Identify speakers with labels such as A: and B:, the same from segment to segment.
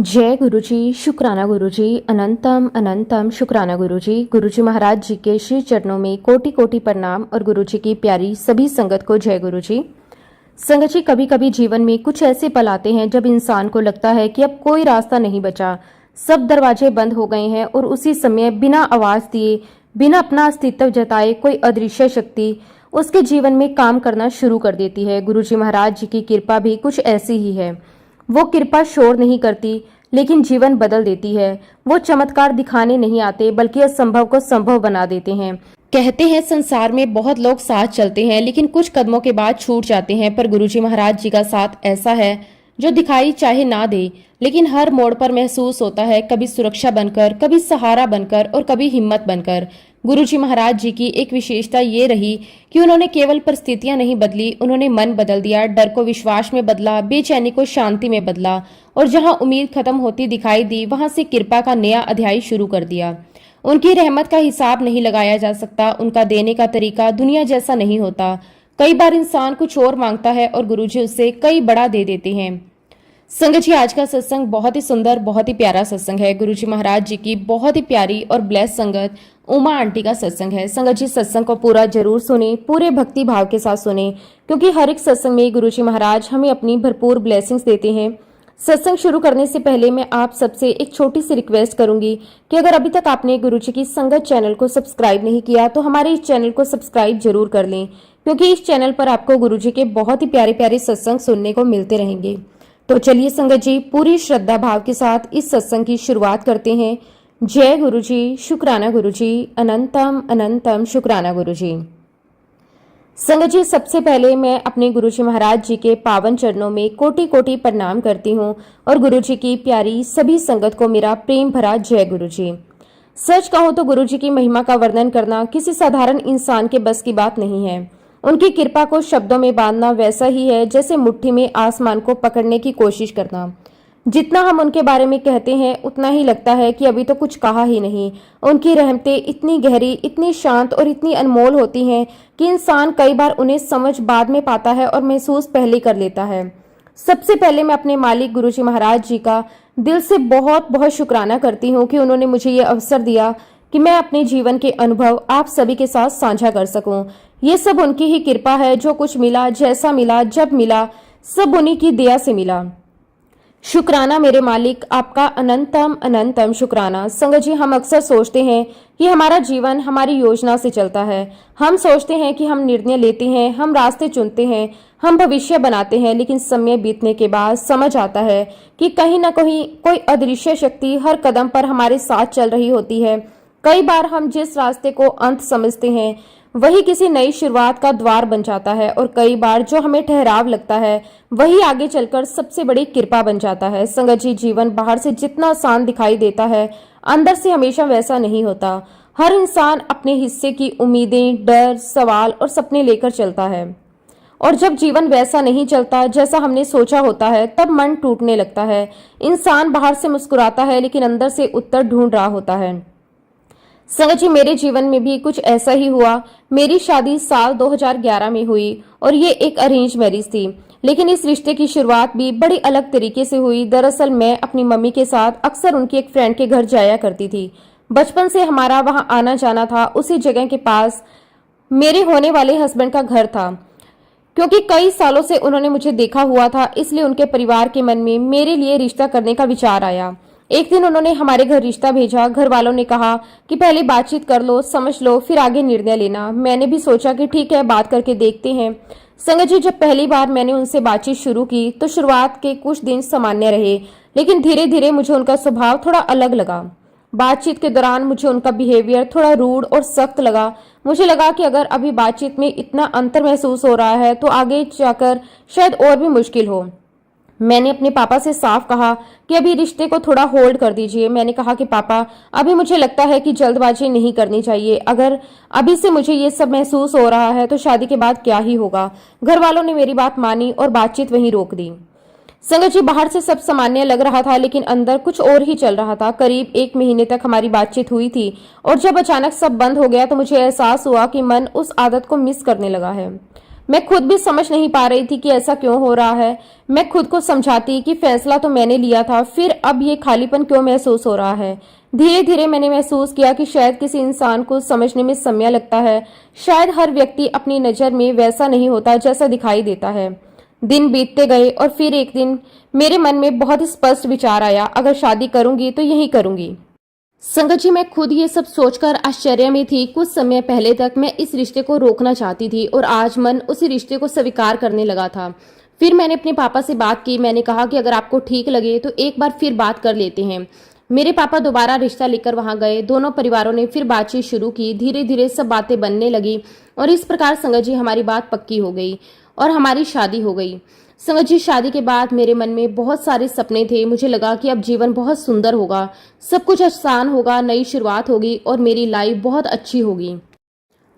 A: जय गुरुजी, शुक्राना गुरुजी, अनंतम अनंतम शुक्राना गुरुजी। गुरुजी महाराज जी के श्री चरणों में कोटि कोटि प्रणाम और गुरुजी की प्यारी सभी संगत को जय गुरुजी। संगत जी, कभी कभी जीवन में कुछ ऐसे पल आते हैं जब इंसान को लगता है कि अब कोई रास्ता नहीं बचा, सब दरवाजे बंद हो गए हैं और उसी समय बिना आवाज दिए, बिना अपना अस्तित्व जताए कोई अदृश्य शक्ति उसके जीवन में काम करना शुरू कर देती है। गुरुजी महाराज जी की कृपा भी कुछ ऐसी ही है। वो कृपा शोर नहीं करती लेकिन जीवन बदल देती है। वो चमत्कार दिखाने नहीं आते बल्कि असंभव को संभव बना देते हैं। कहते हैं संसार में बहुत लोग साथ चलते हैं लेकिन कुछ कदमों के बाद छूट जाते हैं, पर गुरुजी महाराज जी का साथ ऐसा है जो दिखाई चाहे ना दे लेकिन हर मोड़ पर महसूस होता है, कभी सुरक्षा बनकर, कभी सहारा बनकर और कभी हिम्मत बनकर। गुरुजी महाराज जी की एक विशेषता ये रही कि उन्होंने केवल परिस्थितियां नहीं बदली, उन्होंने मन बदल दिया, डर को विश्वास में बदला, बेचैनी को शांति में बदला और जहां उम्मीद खत्म होती दिखाई दी वहां से कृपा का नया अध्याय शुरू कर दिया। उनकी रहमत का हिसाब नहीं लगाया जा सकता, उनका देने का तरीका दुनिया जैसा नहीं होता। कई बार इंसान कुछ और मांगता है और गुरुजी उससे कई बड़ा दे देते हैं। संगत जी, आज का सत्संग बहुत ही सुंदर, बहुत ही प्यारा सत्संग है। गुरुजी महाराज जी की बहुत ही प्यारी और ब्लेस संगत उमा आंटी का सत्संग है। संगत जी, सत्संग को पूरा जरूर सुने, पूरे भक्ति भाव के साथ सुने, क्योंकि हर एक सत्संग में गुरुजी महाराज हमें अपनी भरपूर ब्लेसिंग्स देते हैं। सत्संग शुरू करने से पहले मैं आप सबसे एक छोटी सी रिक्वेस्ट करूंगी कि अगर अभी तक आपने गुरुजी की संगत चैनल को सब्सक्राइब नहीं किया तो हमारे इस चैनल को सब्सक्राइब जरूर कर लें, क्योंकि इस चैनल पर आपको गुरुजी के बहुत ही प्यारे प्यारे सत्संग सुनने को मिलते रहेंगे। तो चलिए संगत जी, पूरी श्रद्धा भाव के साथ इस सत्संग की शुरुआत करते हैं। जय गुरुजी, शुक्राना गुरुजी, अनंतम अनंतम शुक्राना गुरुजी। संगत जी, सबसे पहले मैं अपने गुरुजी महाराज जी के पावन चरणों में कोटि कोटि प्रणाम करती हूँ और गुरुजी की प्यारी सभी संगत को मेरा प्रेम भरा जय गुरुजी। सच कहूँ तो गुरुजी की महिमा का वर्णन करना किसी साधारण इंसान के बस की बात नहीं है। उनकी कृपा को शब्दों में बांधना वैसा ही है जैसे मुट्ठी में आसमान को पकड़ने की कोशिश करना। जितना हम उनके बारे में कहते हैं उतना ही लगता है कि अभी तो कुछ कहा ही नहीं। उनकी रहमतें इतनी गहरी, इतनी शांत और इतनी अनमोल होती हैं कि इंसान कई बार उन्हें समझ बाद में पाता है और महसूस पहले कर लेता है। सबसे पहले मैं अपने मालिक गुरुजी महाराज जी का दिल से बहुत बहुत शुक्राना करती हूँ कि उन्होंने मुझे ये अवसर दिया कि मैं अपने जीवन के अनुभव आप सभी के साथ साझा कर सकूं। ये सब उनकी ही कृपा है। जो कुछ मिला, जैसा मिला, जब मिला, सब उन्हीं की दया से मिला। शुक्राना मेरे मालिक, आपका अनंतम अनंतम शुक्राना। संगत जी, हम अक्सर सोचते हैं कि हमारा जीवन हमारी योजना से चलता है। हम सोचते हैं कि हम निर्णय लेते हैं, हम रास्ते चुनते हैं, हम भविष्य बनाते हैं, लेकिन समय बीतने के बाद समझ आता है कि कहीं ना कहीं कोई अदृश्य शक्ति हर कदम पर हमारे साथ चल रही होती है। कई बार हम जिस रास्ते को अंत समझते हैं वही किसी नई शुरुआत का द्वार बन जाता है और कई बार जो हमें ठहराव लगता है वही आगे चलकर सबसे बड़ी कृपा बन जाता है। संगत जी, जीवन बाहर से जितना आसान दिखाई देता है अंदर से हमेशा वैसा नहीं होता। हर इंसान अपने हिस्से की उम्मीदें, डर, सवाल और सपने लेकर चलता है और जब जीवन वैसा नहीं चलता जैसा हमने सोचा होता है तब मन टूटने लगता है। इंसान बाहर से मुस्कुराता है लेकिन अंदर से उत्तर ढूंढ रहा होता है। संगत जी, मेरे जीवन में भी कुछ ऐसा ही हुआ। मेरी शादी साल 2011 में हुई और ये एक अरेंज मैरिज थी, लेकिन इस रिश्ते की शुरुआत भी बड़ी अलग तरीके से हुई। दरअसल मैं अपनी मम्मी के साथ अक्सर उनकी एक फ्रेंड के घर जाया करती थी। बचपन से हमारा वहां आना जाना था। उसी जगह के पास मेरे होने वाले हस्बैंड का घर था। क्योंकि कई सालों से उन्होंने मुझे देखा हुआ था, इसलिए उनके परिवार के मन में मेरे लिए रिश्ता करने का विचार आया। एक दिन उन्होंने हमारे घर रिश्ता भेजा। घर वालों ने कहा कि पहले बातचीत कर लो, समझ लो, फिर आगे निर्णय लेना। मैंने भी सोचा कि ठीक है, बात करके देखते हैं। संगत जी, जब पहली बार मैंने उनसे बातचीत शुरू की तो शुरुआत के कुछ दिन सामान्य रहे, लेकिन धीरे धीरे मुझे उनका स्वभाव थोड़ा अलग लगा। बातचीत के दौरान मुझे उनका बिहेवियर थोड़ा रूड और सख्त लगा। मुझे लगा कि अगर अभी बातचीत में इतना अंतर महसूस हो रहा है तो आगे जाकर शायद और भी मुश्किल हो। मैंने अपने पापा से साफ कहा कि अभी रिश्ते को थोड़ा होल्ड कर दीजिए। मैंने कहा कि पापा, अभी मुझे लगता है कि जल्दबाजी नहीं करनी चाहिए। अगर अभी से मुझे ये सब महसूस हो रहा है तो शादी के बाद क्या ही होगा। घर वालों ने मेरी बात मानी और बातचीत वहीं रोक दी। संगत जी, बाहर से सब सामान्य लग रहा था लेकिन अंदर कुछ और ही चल रहा था। करीब 1 महीने तक हमारी बातचीत हुई थी और जब अचानक सब बंद हो गया तो मुझे एहसास हुआ कि मन उस आदत को मिस करने लगा है। मैं खुद भी समझ नहीं पा रही थी कि ऐसा क्यों हो रहा है। मैं खुद को समझाती कि फैसला तो मैंने लिया था, फिर अब ये खालीपन क्यों महसूस हो रहा है। धीरे धीरे मैंने महसूस किया कि शायद किसी इंसान को समझने में समय लगता है। शायद हर व्यक्ति अपनी नज़र में वैसा नहीं होता जैसा दिखाई देता है। दिन बीतते गए और फिर एक दिन मेरे मन में बहुत स्पष्ट विचार आया, अगर शादी करूंगी तो यही करूंगी। संगत जी, मैं खुद ये सब सोचकर आश्चर्य में थी। कुछ समय पहले तक मैं इस रिश्ते को रोकना चाहती थी और आज मन उसी रिश्ते को स्वीकार करने लगा था। फिर मैंने अपने पापा से बात की। मैंने कहा कि अगर आपको ठीक लगे तो एक बार फिर बात कर लेते हैं। मेरे पापा दोबारा रिश्ता लेकर वहां गए। दोनों परिवारों ने फिर बातचीत शुरू की। धीरे धीरे सब बातें बनने लगी और इस प्रकार संगत जी हमारी बात पक्की हो गई और हमारी शादी हो गई। संगत जी, शादी के बाद मेरे मन में बहुत सारे सपने थे। मुझे लगा कि अब जीवन बहुत सुंदर होगा, सब कुछ आसान होगा, नई शुरुआत होगी और मेरी लाइफ बहुत अच्छी होगी।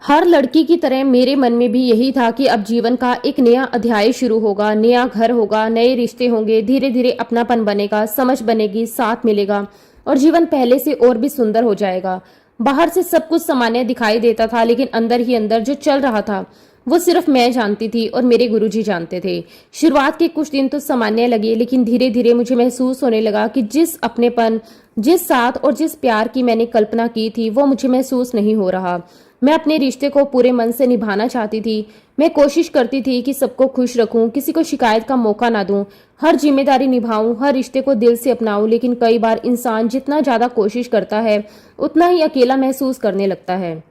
A: हर लड़की की तरह मेरे मन में भी यही था कि अब जीवन का एक नया अध्याय शुरू होगा, नया घर होगा, नए रिश्ते होंगे, धीरे धीरे अपनापन बनेगा, समझ बनेगी, साथ मिलेगा और जीवन पहले से और भी सुंदर हो जाएगा। बाहर से सब कुछ सामान्य दिखाई देता था, लेकिन अंदर ही अंदर जो चल रहा था वो सिर्फ मैं जानती थी और मेरे गुरुजी जानते थे। शुरुआत के कुछ दिन तो सामान्य लगे, लेकिन धीरे धीरे मुझे महसूस होने लगा कि जिस अपनेपन, जिस साथ और जिस प्यार की मैंने कल्पना की थी वो मुझे महसूस नहीं हो रहा। मैं अपने रिश्ते को पूरे मन से निभाना चाहती थी। मैं कोशिश करती थी कि सबको खुश रखूं, किसी को शिकायत का मौका ना दूं, हर जिम्मेदारी निभाऊं, हर रिश्ते को दिल से अपनाऊं। लेकिन कई बार इंसान जितना ज्यादा कोशिश करता है उतना ही अकेला महसूस करने लगता है।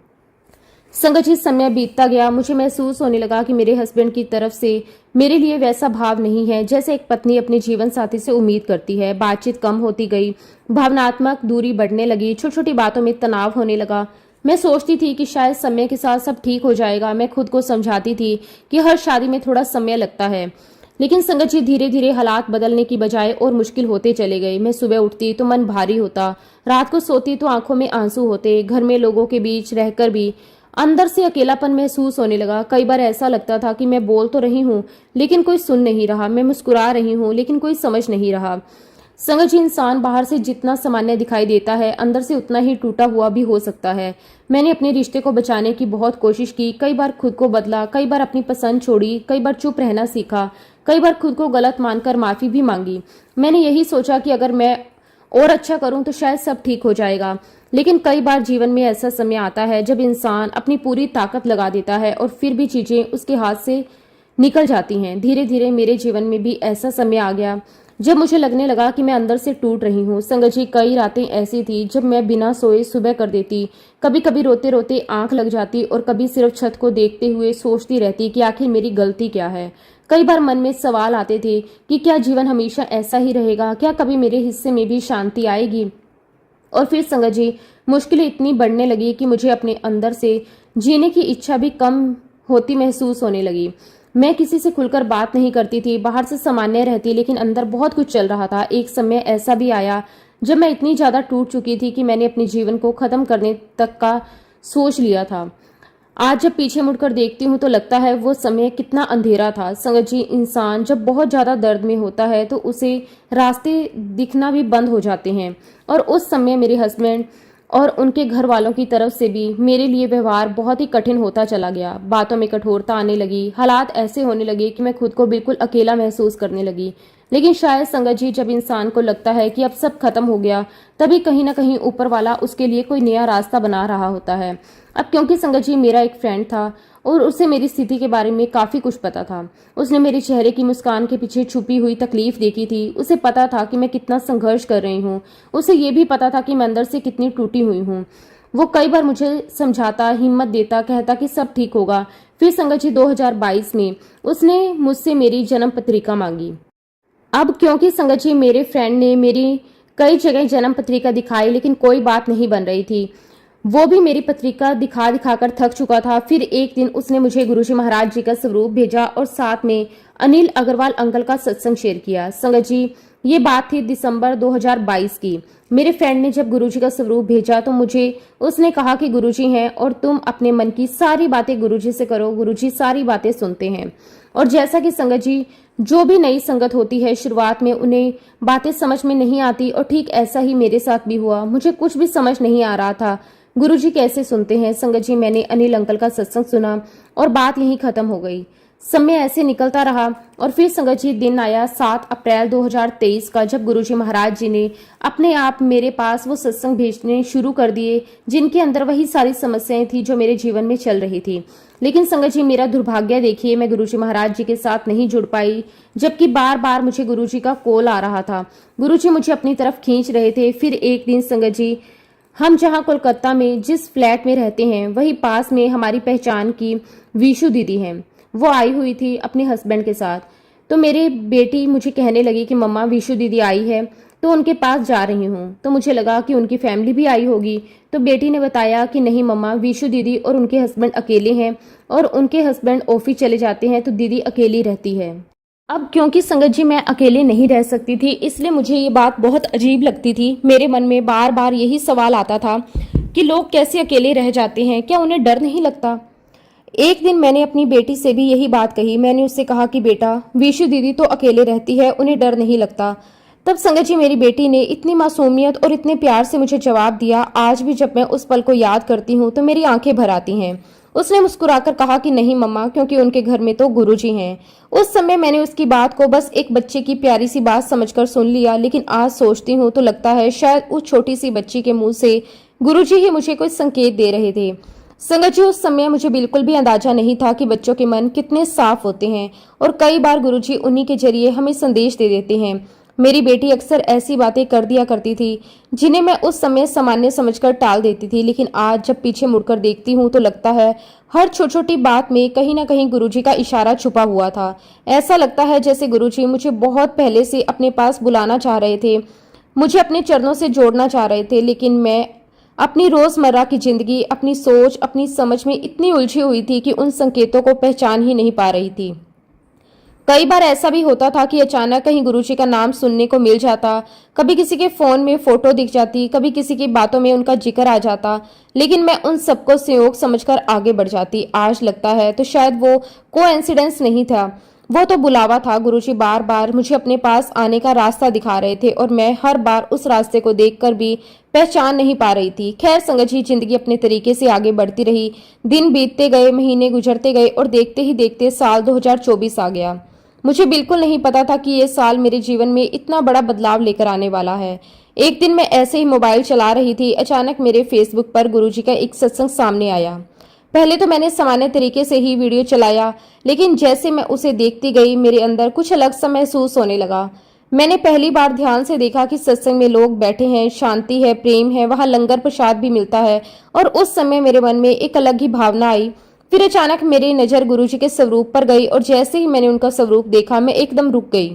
A: संगत जी, समय बीतता गया। मुझे महसूस होने लगा कि मेरे हस्बैंड की तरफ से मेरे लिए वैसा भाव नहीं है जैसे एक पत्नी अपने जीवन साथी से उम्मीद करती है। बातचीत कम होती गई, भावनात्मक दूरी बढ़ने लगी, छोटी छोटी बातों में तनाव होने लगा। मैं सोचती थी कि शायद समय के साथ सब ठीक हो जाएगा। मैं खुद को समझाती थी कि हर शादी में थोड़ा समय लगता है। लेकिन संगत जी, धीरे धीरे हालात बदलने की बजाय और मुश्किल होते चले गए। मैं सुबह उठती तो मन भारी होता, रात को सोती तो आंखों में आंसू होते। घर में लोगों के बीच रहकर भी अंदर से अकेलापन महसूस होने लगा। कई बार ऐसा लगता था कि मैं बोल तो रही हूँ लेकिन कोई सुन नहीं रहा, मैं मुस्कुरा रही हूँ लेकिन कोई समझ नहीं रहा। संगत जी, इंसान बाहर से जितना सामान्य दिखाई देता है अंदर से उतना ही टूटा हुआ भी हो सकता है। मैंने अपने रिश्ते को बचाने की बहुत कोशिश की। कई बार खुद को बदला, कई बार अपनी पसंद छोड़ी, कई बार चुप रहना सीखा, कई बार खुद को गलत मानकर माफी भी मांगी। मैंने यही सोचा कि अगर मैं और अच्छा करूं तो शायद सब ठीक हो जाएगा। लेकिन कई बार जीवन में ऐसा समय आता है जब इंसान अपनी पूरी ताकत लगा देता है और फिर भी चीजें उसके हाथ से निकल जाती हैं। धीरे धीरे मेरे जीवन में भी ऐसा समय आ गया जब मुझे लगने लगा कि मैं अंदर से टूट रही हूँ। संगत जी, कई रातें ऐसी थी जब मैं बिना सोए सुबह कर देती। कभी कभी रोते रोते आंख लग जाती और कभी सिर्फ छत को देखते हुए सोचती रहती कि आखिर मेरी गलती क्या है। कई बार मन में सवाल आते थे कि क्या जीवन हमेशा ऐसा ही रहेगा, क्या कभी मेरे हिस्से में भी शांति आएगी। और फिर संगत जी, मुश्किलें इतनी बढ़ने लगी कि मुझे अपने अंदर से जीने की इच्छा भी कम होती महसूस होने लगी। मैं किसी से खुलकर बात नहीं करती थी, बाहर से सामान्य रहती लेकिन अंदर बहुत कुछ चल रहा था। एक समय ऐसा भी आया जब मैं इतनी ज्यादा टूट चुकी थी कि मैंने अपने जीवन को खत्म करने तक का सोच लिया था। आज जब पीछे मुड़कर देखती हूँ तो लगता है वो समय कितना अंधेरा था। संगत जी, इंसान जब बहुत ज्यादा दर्द में होता है तो उसे रास्ते दिखना भी बंद हो जाते हैं और उस समय मेरे हस्बैंड और उनके घर वालों की तरफ से भी मेरे लिए व्यवहार बहुत ही कठिन होता चला गया। बातों में कठोरता आने लगी, हालात ऐसे होने लगे कि मैं खुद को बिल्कुल अकेला महसूस करने लगी। लेकिन शायद संगत जी, जब इंसान को लगता है कि अब सब खत्म हो गया, तभी कहीं ना कहीं ऊपर वाला उसके लिए कोई नया रास्ता बना रहा होता है। अब क्योंकि संगत जी मेरा एक फ्रेंड था और उसे मेरी स्थिति के बारे में काफी कुछ पता था। उसने मेरे चेहरे की मुस्कान के पीछे छुपी हुई तकलीफ देखी थी। उसे पता था कि मैं कितना संघर्ष कर रही हूँ। उसे ये भी पता था कि मैं अंदर से कितनी टूटी हुई हूँ। वो कई बार मुझे समझाता, हिम्मत देता, कहता कि सब ठीक होगा। फिर संगत जी 2022 में उसने मुझसे मेरी जन्म पत्रिका मांगी। अब क्योंकि संगत जी मेरे फ्रेंड ने मेरी कई जगह जन्म पत्रिका दिखाई लेकिन कोई बात नहीं बन रही थी। वो भी मेरी पत्रिका दिखा दिखाकर थक चुका था। फिर एक दिन उसने मुझे गुरुजी महाराज जी का स्वरूप भेजा और साथ में अनिल अग्रवाल अंकल का सत्संग शेयर किया। संगत जी, ये बात थी दिसंबर 2022 की। मेरे फ्रेंड ने जब गुरुजी का स्वरूप भेजा तो मुझे उसने कहा कि गुरुजी हैं और तुम अपने मन की सारी बातें गुरुजी से करो, गुरुजी सारी बातें सुनते हैं। और जैसा कि संगत जी, जो भी नई संगत होती है शुरुआत में उन्हें बातें समझ में नहीं आती और ठीक ऐसा ही मेरे साथ भी हुआ। मुझे कुछ भी समझ नहीं आ रहा था गुरुजी कैसे सुनते हैं। संगत जी, मैंने अनिल अंकल का सत्संग सुना और बात यहीं खत्म हो गई। समय ऐसे निकलता रहा और फिर संगत जी दिन आया 7 अप्रैल 2023 का, जब गुरुजी महाराज जी ने अपने आप मेरे पास वो सत्संग भेजने शुरू कर दिए जिनके अंदर वही सारी समस्याएं थी जो मेरे जीवन में चल रही थी। लेकिन संगत जी, मेरा दुर्भाग्य देखिए, मैं गुरुजी महाराज जी के साथ नहीं जुड़ पाई, जबकि बार बार मुझे गुरुजी का कॉल आ रहा था। गुरुजी मुझे अपनी तरफ खींच रहे थे। फिर एक दिन संगत जी, हम जहां कोलकाता में जिस फ्लैट में रहते हैं वही पास में हमारी पहचान की विशु दीदी हैं, वो आई हुई थी अपने हस्बैंड के साथ। तो मेरी बेटी मुझे कहने लगी कि मम्मा विशु दीदी आई है तो उनके पास जा रही हूँ। तो मुझे लगा कि उनकी फैमिली भी आई होगी। तो बेटी ने बताया कि नहीं मम्मा, विशु दीदी और उनके हस्बैंड अकेले हैं और उनके हस्बैंड ऑफिस चले जाते हैं तो दीदी अकेली रहती है। अब क्योंकि संगत जी मैं अकेले नहीं रह सकती थी, इसलिए मुझे ये बात बहुत अजीब लगती थी। मेरे मन में बार बार यही सवाल आता था कि लोग कैसे अकेले रह जाते हैं, क्या उन्हें डर नहीं लगता। एक दिन मैंने अपनी बेटी से भी यही बात कही। मैंने उससे कहा कि बेटा, विशु दीदी तो अकेले रहती है, उन्हें डर नहीं लगता। तब संगत जी मेरी बेटी ने इतनी मासूमियत और इतने प्यार से मुझे जवाब दिया, आज भी जब मैं उस पल को याद करती हूँ तो मेरी आंखें भर आती हैं। उसने मुस्कुराकर कहा कि नहीं मम्मा, क्योंकि उनके घर में तो गुरुजी हैं। उस समय मैंने उसकी बात को बस एक बच्चे की प्यारी सी बात समझकर सुन लिया, लेकिन आज सोचती हूँ तो लगता है शायद उस छोटी सी बच्ची के मुंह से गुरुजी ही मुझे कोई संकेत दे रहे थे। संगत जी, उस समय मुझे बिल्कुल भी अंदाजा नहीं था कि बच्चों के मन कितने साफ होते हैं और कई बार गुरुजी उन्हीं के जरिए हमें संदेश दे देते हैं। मेरी बेटी अक्सर ऐसी बातें कर दिया करती थी जिन्हें मैं उस समय सामान्य समझकर टाल देती थी, लेकिन आज जब पीछे मुड़कर देखती हूँ तो लगता है हर छोटी छोटी बात में कहीं ना कहीं गुरुजी का इशारा छुपा हुआ था। ऐसा लगता है जैसे गुरुजी मुझे बहुत पहले से अपने पास बुलाना चाह रहे थे, मुझे अपने चरणों से जोड़ना चाह रहे थे, लेकिन मैं अपनी रोजमर्रा की जिंदगी, अपनी सोच, अपनी समझ में इतनी उलझी हुई थी कि उन संकेतों को पहचान ही नहीं पा रही थी। कई बार ऐसा भी होता था कि अचानक कहीं गुरुजी का नाम सुनने को मिल जाता, कभी किसी के फोन में फोटो दिख जाती, कभी किसी की बातों में उनका जिक्र आ जाता, लेकिन मैं उन सबको संयोग समझकर आगे बढ़ जाती। आज लगता है तो शायद वो कोइंसिडेंस नहीं था, वो तो बुलावा था। गुरुजी बार बार मुझे अपने पास आने का रास्ता दिखा रहे थे और मैं हर बार उस रास्ते को देखकर भी पहचान नहीं पा रही थी। खैर संगत जी, जिंदगी अपने तरीके से आगे बढ़ती रही। दिन बीतते गए, महीने गुजरते गए और देखते ही देखते साल 2024 आ गया। मुझे बिल्कुल नहीं पता था कि ये साल मेरे जीवन में इतना बड़ा बदलाव लेकर आने वाला है। एक दिन मैं ऐसे ही मोबाइल चला रही थी, अचानक मेरे फेसबुक पर गुरुजी का एक सत्संग सामने आया। पहले तो मैंने सामान्य तरीके से ही वीडियो चलाया, लेकिन जैसे मैं उसे देखती गई मेरे अंदर कुछ अलग सा महसूस होने लगा। मैंने पहली बार ध्यान से देखा कि सत्संग में लोग बैठे हैं, शांति है, प्रेम है, वहां लंगर प्रसाद भी मिलता है, और उस समय मेरे मन में एक अलग ही भावना आई। फिर अचानक मेरी नजर गुरुजी के स्वरूप पर गई और जैसे ही मैंने उनका स्वरूप देखा मैं एकदम रुक गई।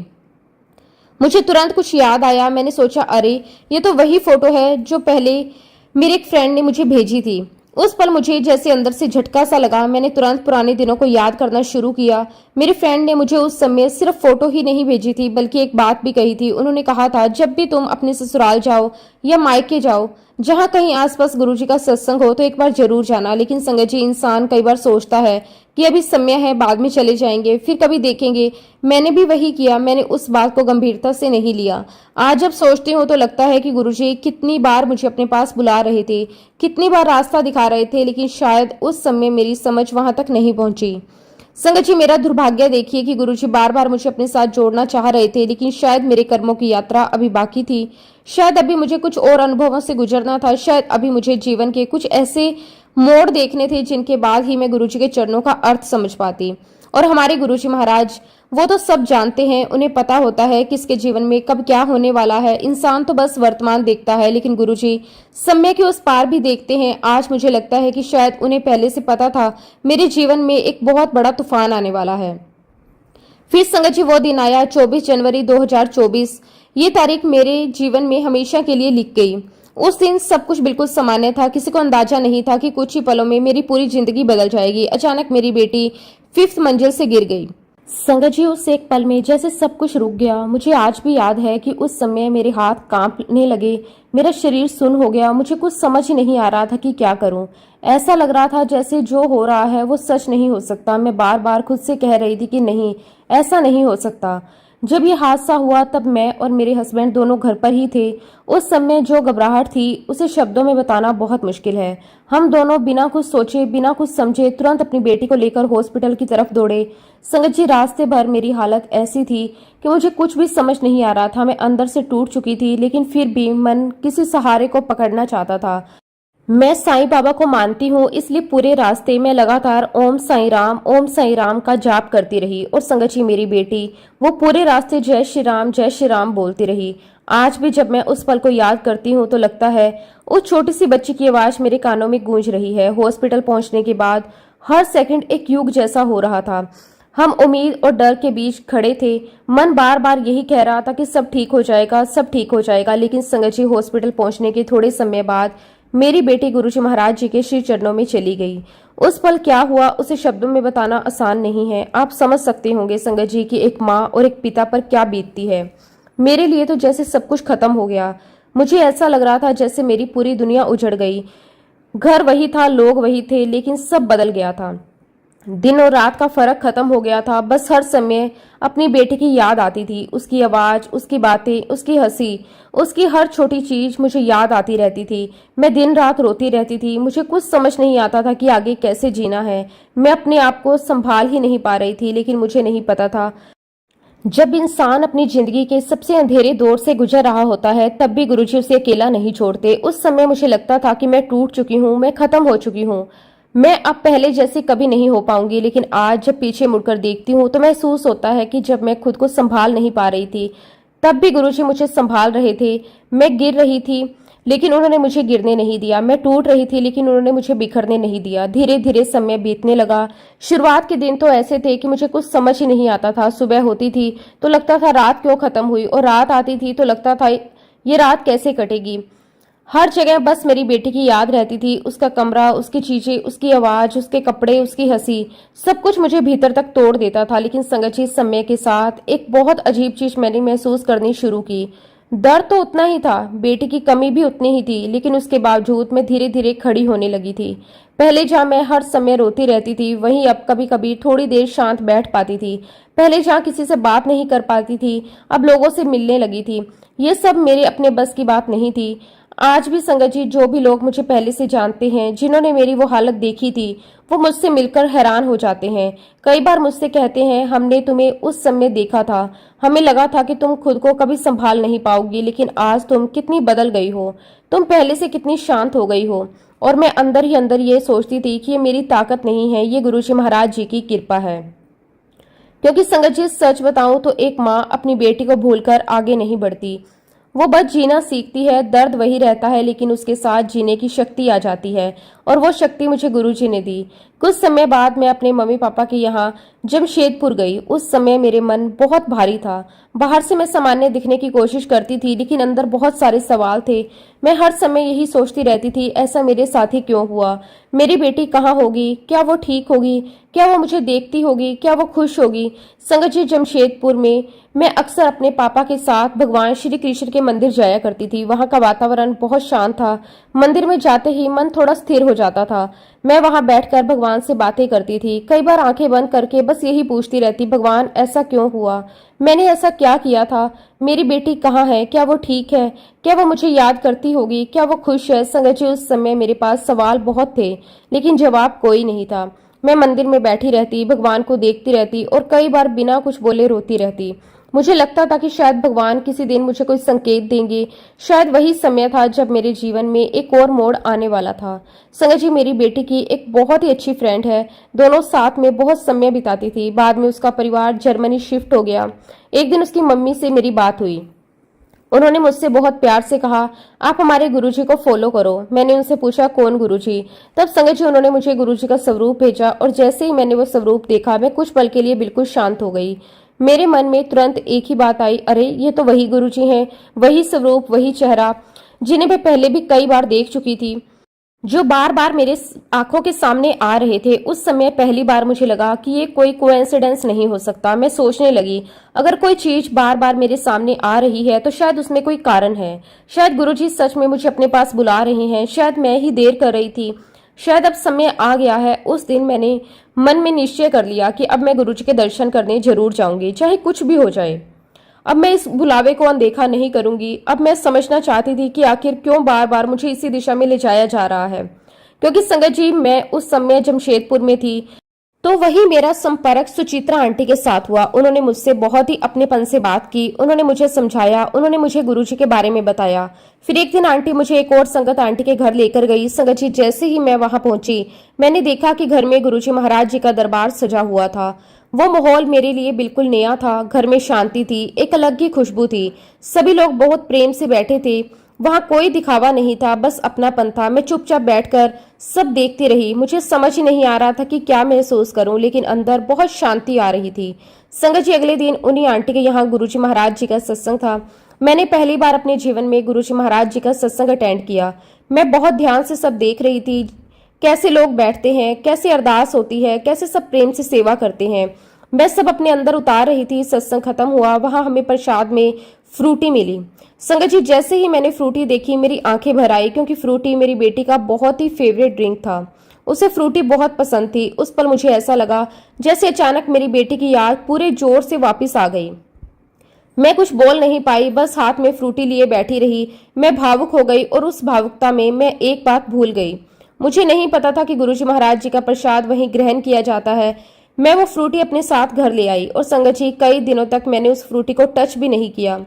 A: मुझे तुरंत कुछ याद आया। मैंने सोचा, अरे ये तो वही फोटो है जो पहले मेरे एक फ्रेंड ने मुझे भेजी थी। उस पल मुझे जैसे अंदर से झटका सा लगा। मैंने तुरंत पुराने दिनों को याद करना शुरू किया। मेरे फ्रेंड ने मुझे उस समय सिर्फ फोटो ही नहीं भेजी थी, बल्कि एक बात भी कही थी। उन्होंने कहा था, जब भी तुम अपने ससुराल जाओ या मायके जाओ, जहाँ कहीं आसपास गुरुजी का सत्संग हो तो एक बार जरूर जाना। लेकिन संगत जी, इंसान कई बार सोचता है कि अभी समय है, बाद में चले जाएंगे, फिर कभी देखेंगे। मैंने भी वही किया। मैंने उस बात को गंभीरता से नहीं लिया। आज जब सोचती हूँ तो लगता है कि गुरुजी कितनी बार मुझे अपने पास बुला रहे थे, कितनी बार रास्ता दिखा रहे थे, लेकिन शायद उस समय मेरी समझ वहां तक नहीं पहुंची। संगत जी, मेरा दुर्भाग्य देखिए कि गुरुजी बार बार मुझे अपने साथ जोड़ना चाह रहे थे, लेकिन शायद मेरे कर्मों की यात्रा अभी बाकी थी। शायद अभी मुझे कुछ और अनुभवों से गुजरना था। शायद अभी मुझे जीवन के कुछ ऐसे मोड़ देखने थे जिनके बाद ही मैं गुरुजी के चरणों का अर्थ समझ पाती। और हमारे गुरुजी महाराज, वो तो सब जानते हैं, उन्हें पता होता है किसके जीवन में कब क्या होने वाला है। इंसान तो बस वर्तमान देखता है, लेकिन गुरुजी समय के उस पार भी देखते हैं। आज मुझे लगता है कि शायद उन्हें पहले से पता था मेरे जीवन में एक बहुत बड़ा तूफान आने वाला है। फिर संगत जी, वो दिन आया 24 जनवरी 2024। ये तारीख मेरे जीवन में हमेशा के लिए लिख गई। उस दिन सब कुछ बिल्कुल सामान्य था। किसी को अंदाजा नहीं था कि कुछ ही पलों में मेरी पूरी जिंदगी बदल जाएगी। अचानक मेरी बेटी 5th मंजिल से गिर गई। संगत जी, उस एक पल में जैसे सब कुछ रुक गया। मुझे आज भी याद है कि उस समय मेरे हाथ कांपने लगे, मेरा शरीर सुन्न हो गया। मुझे कुछ समझ ही नहीं आ रहा था कि क्या करूं। ऐसा लग रहा था जैसे जो हो रहा है वो सच नहीं हो सकता। मैं बार बार खुद से कह रही थी कि नहीं, ऐसा नहीं हो सकता। जब ये हादसा हुआ तब मैं और मेरे हस्बैंड दोनों घर पर ही थे। उस समय जो घबराहट थी उसे शब्दों में बताना बहुत मुश्किल है। हम दोनों बिना कुछ सोचे बिना कुछ समझे तुरंत अपनी बेटी को लेकर हॉस्पिटल की तरफ दौड़े। संगत जी, रास्ते भर मेरी हालत ऐसी थी कि मुझे कुछ भी समझ नहीं आ रहा था। मैं अंदर से टूट चुकी थी, लेकिन फिर भी मन किसी सहारे को पकड़ना चाहता था। मैं साईं बाबा को मानती हूँ, इसलिए पूरे रास्ते में लगातार ओम साईं राम का जाप करती रही। और संगत जी, मेरी बेटी वो पूरे रास्ते जय श्री राम बोलती रही। आज भी जब मैं उस पल को याद करती हूँ तो लगता है उस छोटी सी बच्ची की आवाज मेरे कानों में गूंज रही है। हॉस्पिटल पहुंचने के बाद हर सेकंड एक युग जैसा हो रहा था। हम उम्मीद और डर के बीच खड़े थे। मन बार बार यही कह रहा था कि सब ठीक हो जाएगा, सब ठीक हो जाएगा। लेकिन संगत जी, हॉस्पिटल पहुंचने के थोड़े समय बाद मेरी बेटी गुरुजी महाराज जी के श्री चरणों में चली गई। उस पल क्या हुआ उसे शब्दों में बताना आसान नहीं है। आप समझ सकते होंगे संगत जी कि एक माँ और एक पिता पर क्या बीतती है। मेरे लिए तो जैसे सब कुछ खत्म हो गया। मुझे ऐसा लग रहा था जैसे मेरी पूरी दुनिया उजड़ गई। घर वही था, लोग वही थे, लेकिन सब बदल गया था। दिन और रात का फर्क खत्म हो गया था। बस हर समय अपनी बेटी की याद आती थी। उसकी आवाज, उसकी बातें, उसकी हंसी, उसकी हर छोटी चीज मुझे याद आती रहती थी। मैं दिन रात रोती रहती थी। मुझे कुछ समझ नहीं आता था कि आगे कैसे जीना है। मैं अपने आप को संभाल ही नहीं पा रही थी। लेकिन मुझे नहीं पता था, जब इंसान अपनी जिंदगी के सबसे अंधेरे दौर से गुजर रहा होता है तब भी गुरुजी उसे अकेला नहीं छोड़ते। उस समय मुझे लगता था कि मैं टूट चुकी हूँ, मैं खत्म हो चुकी हूँ, मैं अब पहले जैसी कभी नहीं हो पाऊंगी। लेकिन आज जब पीछे मुड़कर देखती हूँ तो महसूस होता है कि जब मैं खुद को संभाल नहीं पा रही थी तब भी गुरुजी मुझे संभाल रहे थे। मैं गिर रही थी लेकिन उन्होंने मुझे गिरने नहीं दिया। मैं टूट रही थी लेकिन उन्होंने मुझे बिखरने नहीं दिया। धीरे धीरे समय बीतने लगा। शुरुआत के दिन तो ऐसे थे कि मुझे कुछ समझ ही नहीं आता था। सुबह होती थी तो लगता था रात क्यों खत्म हुई, और रात आती थी तो लगता था ये रात कैसे कटेगी। हर जगह बस मेरी बेटी की याद रहती थी। उसका कमरा, उसकी चीजें, उसकी आवाज, उसके कपड़े, उसकी हंसी, सब कुछ मुझे भीतर तक तोड़ देता था। लेकिन संगत जी, समय के साथ एक बहुत अजीब चीज मैंने महसूस करनी शुरू की। दर्द तो उतना ही था, बेटी की कमी भी उतनी ही थी, लेकिन उसके बावजूद मैं धीरे धीरे खड़ी होने लगी थी। पहले जहाँ मैं हर समय रोती रहती थी वहीं अब कभी कभी थोड़ी देर शांत बैठ पाती थी। पहले जहाँ किसी से बात नहीं कर पाती थी अब लोगों से मिलने लगी थी। ये सब मेरे अपने बस की बात नहीं थी। आज भी संगत जी, जो भी लोग मुझे पहले से जानते हैं, जिन्होंने मेरी वो हालत देखी थी, वो मुझसे मिलकर हैरान हो जाते हैं। कई बार मुझसे कहते हैं, हमने तुम्हें उस समय देखा था, हमें लगा था कि तुम खुद को कभी संभाल नहीं पाओगी, लेकिन आज तुम कितनी बदल गई हो, तुम पहले से कितनी शांत हो गई हो। और मैं अंदर ही अंदर ये सोचती थी कि ये मेरी ताकत नहीं है, ये गुरुजी महाराज जी की कृपा है। क्योंकि संगत जी, सच बताऊं तो एक माँ अपनी बेटी को भूलकर आगे नहीं बढ़ती। वो बस जीना सीखती है। दर्द वही रहता है लेकिन उसके साथ जीने की शक्ति आ जाती है, और वो शक्ति मुझे गुरुजी ने दी। कुछ समय बाद मैं अपने मम्मी पापा के यहाँ जमशेदपुर गई। उस समय मेरे मन बहुत भारी था। बाहर से मैं सामान्य दिखने की कोशिश करती थी लेकिन अंदर बहुत सारे सवाल थे। मैं हर समय यही सोचती रहती थी, ऐसा मेरे साथ ही क्यों हुआ। मेरी बेटी कहाँ होगी, क्या वो ठीक होगी, क्या वो मुझे देखती होगी, क्या वो खुश होगी। संगत जी, जमशेदपुर में मैं अक्सर अपने पापा के साथ भगवान श्री कृष्ण के मंदिर जाया करती थी। वहां का वातावरण बहुत शांत था। मंदिर में जाते ही मन थोड़ा स्थिर हो जाता था। मैं वहां बैठकर भगवान से बातें करती थी। कई बार आंखें बंद करके बस यही पूछती रहती, भगवान ऐसा क्यों हुआ, मैंने ऐसा क्या किया था, मेरी बेटी कहाँ है, क्या वो ठीक है, क्या वो मुझे याद करती होगी, क्या वो खुश है। संगत जी, उस समय मेरे पास सवाल बहुत थे लेकिन जवाब कोई नहीं था। मैं मंदिर में बैठी रहती, भगवान को देखती रहती और कई बार बिना कुछ बोले रोती रहती। मुझे लगता था कि शायद भगवान किसी दिन मुझे कोई संकेत देंगे। शायद वही समय था जब मेरे जीवन में एक और मोड़ आने वाला था। संगत जी, मेरी बेटी की एक बहुत ही अच्छी फ्रेंड है। दोनों साथ में बहुत समय बिताती थी। बाद में उसका परिवार जर्मनी शिफ्ट हो गया। एक दिन उसकी मम्मी से मेरी बात हुई। उन्होंने मुझसे बहुत प्यार से कहा, आप हमारे गुरुजी को फॉलो करो। मैंने उनसे पूछा, कौन गुरुजी? तब संगत जी, उन्होंने मुझे गुरुजी का स्वरूप भेजा और जैसे ही मैंने वो स्वरूप देखा मैं कुछ पल के लिए बिल्कुल शांत हो गई। मेरे मन में तुरंत एक ही बात आई, अरे ये तो वही गुरुजी हैं, वही स्वरूप, वही चेहरा जिन्हें मैं पहले भी कई बार देख चुकी थी, जो बार बार मेरे आंखों के सामने आ रहे थे। उस समय पहली बार मुझे लगा कि ये कोई कोइंसिडेंस नहीं हो सकता। मैं सोचने लगी, अगर कोई चीज बार बार मेरे सामने आ रही है तो शायद उसमें कोई कारण है। शायद गुरुजी सच में मुझे अपने पास बुला रहे हैं। शायद मैं ही देर कर रही थी। शायद अब समय आ गया है। उस दिन मैंने मन में निश्चय कर लिया कि अब मैं गुरुजी के दर्शन करने जरूर जाऊंगी, चाहे कुछ भी हो जाए। अब मैं इस बुलावे को अनदेखा नहीं करूंगी। अब मैं समझना चाहती थी कि आखिर क्यों बार बार मुझे इसी दिशा में ले जाया जा रहा है। क्योंकि संगत जी, मैं उस समय जमशेदपुर में थी, तो वही मेरा संपर्क सुचित्रा आंटी के साथ हुआ। उन्होंने मुझसे बहुत ही अपनेपन से बात की, उन्होंने मुझे समझाया, उन्होंने मुझे गुरुजी के बारे में बताया। फिर एक दिन आंटी मुझे एक और संगत आंटी के घर लेकर गई। संगत जी, जैसे ही मैं वहां पहुंची, मैंने देखा कि घर में गुरुजी महाराज जी का दरबार सजा हुआ था। वो माहौल मेरे लिए बिल्कुल नया था। घर में शांति थी, एक अलग ही खुशबू थी। सभी लोग बहुत प्रेम से बैठे थे। वहां कोई दिखावा नहीं था, बस अपनापन था। मैं चुपचाप बैठकर सब देखती रही। मुझे समझ ही नहीं आ रहा था कि क्या महसूस करूं, लेकिन अंदर बहुत शांति आ रही थी। संगत जी, अगले दिन उन्हीं आंटी के यहाँ गुरुजी महाराज जी का सत्संग था। मैंने पहली बार अपने जीवन में गुरुजी महाराज जी का सत्संग अटेंड किया। मैं बहुत ध्यान से सब देख रही थी, कैसे लोग बैठते हैं, कैसे अरदास होती है, कैसे सब प्रेम से सेवा करते हैं। मैं सब अपने अंदर उतार रही थी। सत्संग खत्म हुआ। वहां हमें प्रसाद में फ्रूटी मिली। संगत जी, जैसे ही मैंने फ्रूटी देखी, मेरी आंखें भर आई, क्योंकि फ्रूटी मेरी बेटी का बहुत ही फेवरेट ड्रिंक था। उसे फ्रूटी बहुत पसंद थी। उस पल मुझे ऐसा लगा जैसे अचानक मेरी बेटी की याद पूरे जोर से वापस आ गई। मैं कुछ बोल नहीं पाई, बस हाथ में फ्रूटी लिए बैठी रही। मैं भावुक हो गई और उस भावुकता में मैं एक बात भूल गई। मुझे नहीं पता था कि गुरुजी महाराज जी का प्रसाद वहीं ग्रहण किया जाता है। मैं वो फ्रूटी अपने साथ घर ले आई और संगत जी, कई दिनों तक मैंने उस फ्रूटी को टच भी नहीं किया।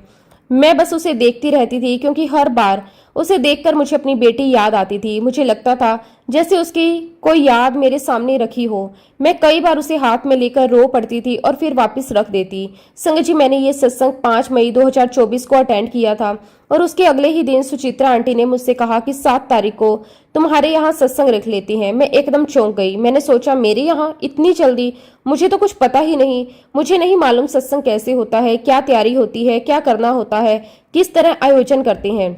A: मैं बस उसे देखती रहती थी, क्योंकि हर बार उसे देखकर मुझे अपनी बेटी याद आती थी। मुझे लगता था जैसे उसकी कोई याद मेरे सामने रखी हो। मैं कई बार उसे हाथ में लेकर रो पड़ती थी और फिर वापस रख देती। संगत जी, मैंने ये सत्संग 5 मई 2024 को अटेंड किया था और उसके अगले ही दिन सुचित्रा आंटी ने मुझसे कहा कि 7 तारीख को तुम्हारे यहाँ सत्संग रख लेती हैं। मैं एकदम चौंक गई। मैंने सोचा, मेरे यहाँ इतनी जल्दी? मुझे तो कुछ पता ही नहीं। मुझे नहीं मालूम सत्संग कैसे होता है, क्या तैयारी होती है, क्या करना होता है, किस तरह आयोजन करते हैं।